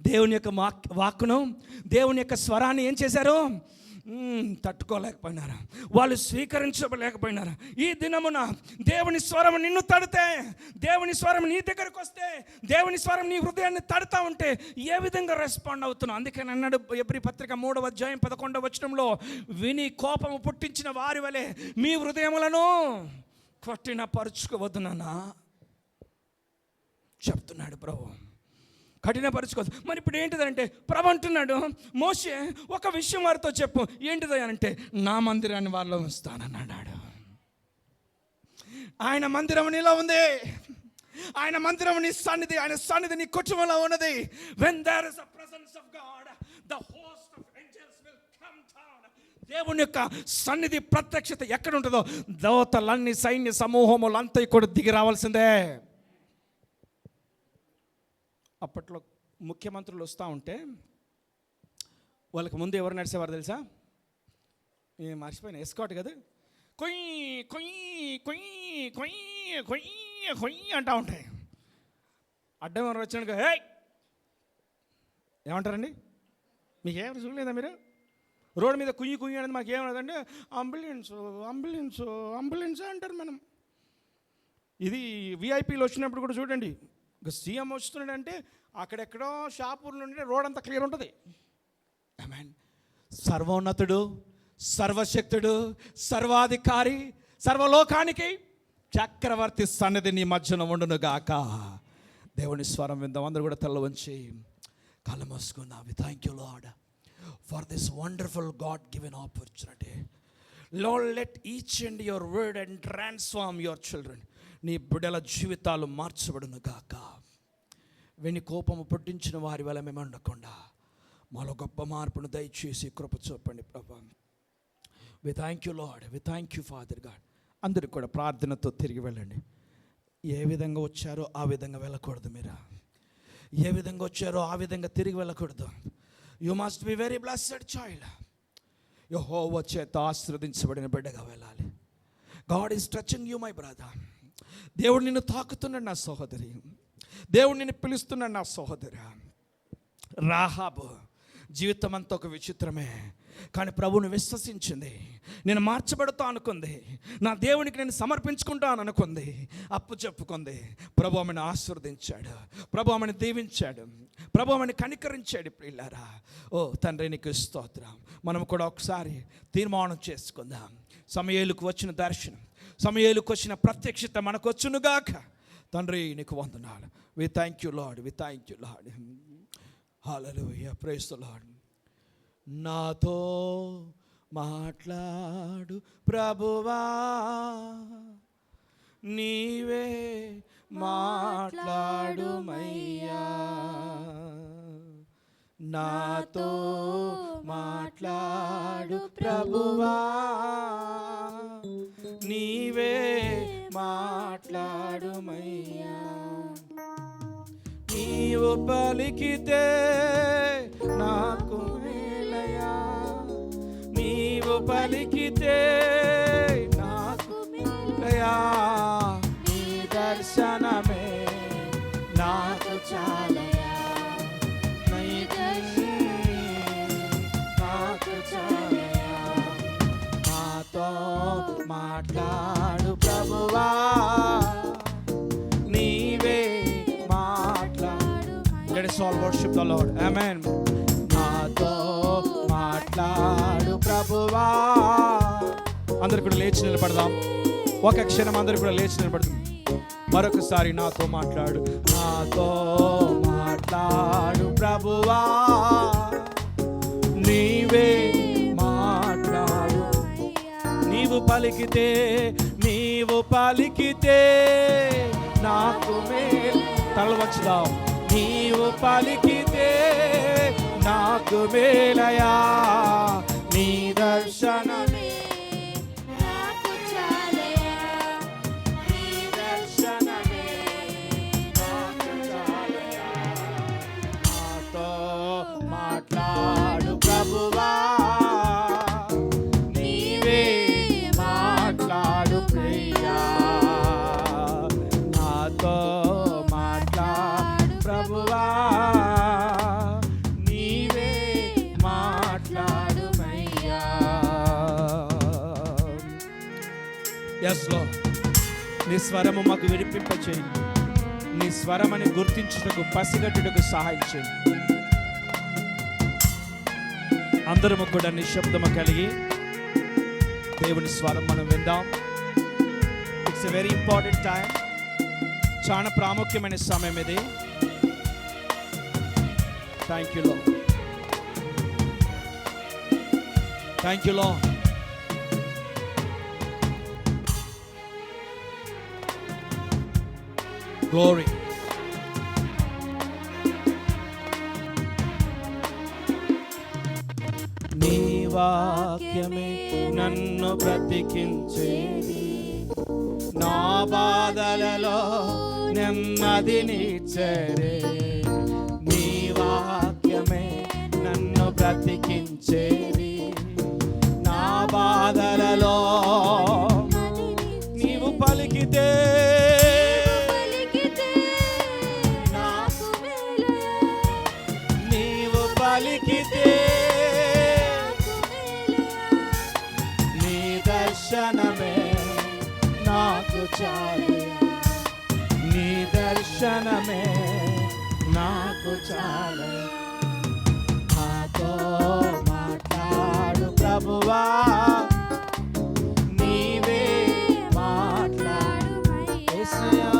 దేవుని యొక్క వాక్కును, దేవుని యొక్క స్వరాన్ని ఏం చేశారు? తట్టుకోలేకపోయినారు, వాళ్ళు స్వీకరించలేకపోయినారు. ఈ దినమున దేవుని స్వరం నిన్ను తడితే, దేవుని స్వరం నీ దగ్గరకు వస్తే, దేవుని స్వరం నీ హృదయాన్ని తడుతూ ఉంటే ఏ విధంగా రెస్పాండ్ అవుతున్నావు? అందుకని అన్నాడు ఎబ్రీ పత్రిక 3వ అధ్యాయం 11వ వచనంలో, విని కోపము పుట్టించిన వారి వలె మీ హృదయములను కొట్టిన పరుచుకోవద్దునన్నా చెప్తున్నాడు ప్రభు. కఠినపరుచుకోదు. మరి ఇప్పుడు ఏంటిదంటే ప్రభు అంటున్నాడు, మోషే ఒక విషయం వారితో చెప్పు. ఏంటిదో అంటే నా మందిరాన్ని వారిలో ఉంచుతానన్నాడు. ఆయన మందిరం నీలో ఉంది, ఆయన మందిరం నీ సన్నిధి, ఆయన సన్నిధి నీ కుటుంబంలో ఉన్నది. when there is a presence of God, the host of angels will come down. దేవుని యొక్క సన్నిధి ప్రత్యక్షత ఎక్కడ ఉంటుందో దూతలన్నీ, సైన్య సమూహములంతా కూడా దిగి రావాల్సిందే. అప్పట్లో ముఖ్యమంత్రులు వస్తూ ఉంటే వాళ్ళకి ముందు ఎవరు నడిచేవారు తెలుసా? నేను మర్చిపోయిన, ఎస్కాట్ కదా, కొయ్యి కొయ్యి కొయ్యి కొయ్యి కొయ్యి కొయ్యి అంటూ ఉంటాయి. అడ్డం ఎవరు వచ్చాను, హే ఏమంటారండి? మీకు ఏమైనా చూడలేదా మీరు? రోడ్డు మీద కుయ్యి కుయ్యి అనేది మాకు ఏమన్నదంటే అంబులెన్స్ అంబులెన్స్ అంబులెన్స్ అంటారు. మనం ఇది విఐపీలు వచ్చినప్పుడు కూడా చూడండి, ఇక సీఎం వస్తున్నాడంటే అక్కడెక్కడో షాపూర్ నుండి రోడ్ అంతా క్లియర్ ఉంటుంది. సర్వోన్నతుడు, సర్వశక్తుడు, సర్వాధికారి, సర్వలోకానికి చక్రవర్తి సన్నిధి నీ మధ్యన ఉండును గాక. దేవుని స్వరం విందాం. అందరూ కూడా తల వంచి కళ్ళు మూసుకుందాం. We thank you Lord for this wonderful God given opportunity. Lord let each and your word and transform your children. నీ బిడ్డల జీవితాలు మార్చబడును గాక. వెని కోపము పుట్టించిన వారి వల్ల మేము ఉండకుండా మాలో గొప్ప మార్పును దయచేసి కృప చూపండి ప్రభా. We thank you Lord, we thank you Father God. అందరూ కూడా ప్రార్థనతో తిరిగి వెళ్ళండి. ఏ విధంగా వచ్చారో ఆ విధంగా వెళ్ళకూడదు. మీరు ఏ విధంగా వచ్చారో ఆ విధంగా తిరిగి వెళ్ళకూడదు. You must be very blessed child. యెహోవా చేత ఆశీర్వదించబడిన బిడ్డగా వెళ్ళాలి. God is touching you my brother. దేవుడు నిన్ను తాకుతున్నాడు నా సహోదరి, దేవుడు నిన్ను పిలుస్తున్నాడు నా సహోదరి. రాహాబు జీవితం అంతా ఒక విచిత్రమే, కానీ ప్రభువుని విశ్వసించింది. నేను మార్చబడతా అనుకుంది, నా దేవునికి నేను సమర్పించుకుంటాను అనుకుంది, అప్పు చెప్పుకుంది. ప్రభు ఆమెను ఆశీర్వదించాడు, ప్రభు ఆమెను దీవించాడు, ప్రభు ఆమెను కనికరించాడు. ప్రియులారా, ఓ తండ్రి నీకు స్తోత్రం. మనం కూడా ఒకసారి తీర్మానం చేసుకుందాం. సమూయేలుకు వచ్చిన దర్శనం, సమూయేలుకు వచ్చిన ప్రత్యక్షత మనకు వచ్చునుగాక. తండ్రి నీకు వందనాలు. We thank you Lord, we thank you Lord. Hallelujah, praise the Lord. నాతో మాట్లాడు ప్రభువా, నీవే మాట్లాడుమయ్యా. నాతో మాట్లాడు ప్రభువా, నీవే మాట్లాడుమయ్యా. నీవు పలికితే నాకు మేలయా, నీవు పలికితే నాకు మేలయా. నీ దర్శనమే నాకు చాలయా, నీ దర్శనమే నాకు చాలయా. నాతో మాట్లాడు ప్రభువా, నీవే మాట్లాడు. Let us all worship the Lord. Amen. నాతో మాట్లాడు ప్రభువా. అందరూ కూడా లేచి నిలబడదాం. ఒక క్షణం అందరూ కూడా లేచి నిలబడదాం. మరొకసారి నాతో మాట్లాడు, నాతో మాట్లాడు ప్రభువా, నీవే మాట్లాడు. నీవు పలికితే, నీవు పలికితే నాకు మేలు. తల వచ్చుదాం. నీవు పలికితే నాకు మేలయా, నీ దర్శనమే నాకు చాలు. ఎస్ లో నీ స్వరము మాకు వినిపింపచేయి. నీ స్వరమని గుర్తించుటకు పసిగట్టుటకు సహాయం చేయి. అందరము కూడా నిశ్శబ్దము కలిగి దేవుని స్వరం మనం విందాం. It's a very important time. చాలా ప్రాముఖ్యమైన సమయం ఇది. Thank you lord. Thank you lord. Glory. నీ వాక్యమే నన్ను బ్రతికించేది, నా బాధలలో నెమ్మదినిచ్చేది. నీ వాక్యమే నన్ను బ్రతికించేది, నా బాధలలో నీవు పలికితే నీ దర్శనమే నాకు చాలు, నీ దర్శనమే నాకు చాలు. నాతో మాట్లాడు ప్రభువా, నీవే మాట్లాడు యేసయ్యా.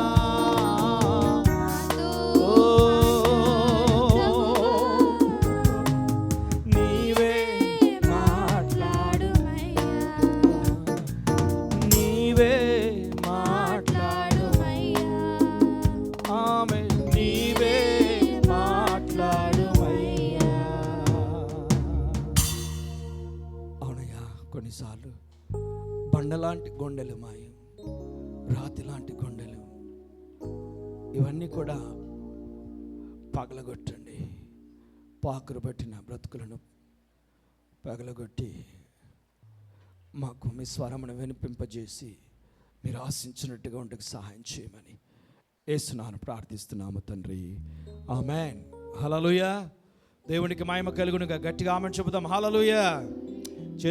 కొన్నిసార్లు బండలాంటి గుండెలు మాయం, రాతి లాంటి గుండెలు, ఇవన్నీ కూడా పగలగొట్టండి. పాకురు పట్టిన బ్రతుకులను పగలగొట్టి మాకు మీ స్వరమును వినిపింపజేసి మీరు ఆశించినట్టుగా ఉండకు సహాయం చేయమని యేసునామమున ప్రార్థిస్తున్నాము తండ్రి. ఆమేన్. హల్లెలూయా. దేవునికి మహిమ కలుగునుగా. గట్టిగా ఆమేన్ చెబుదాం. హల్లెలూయా.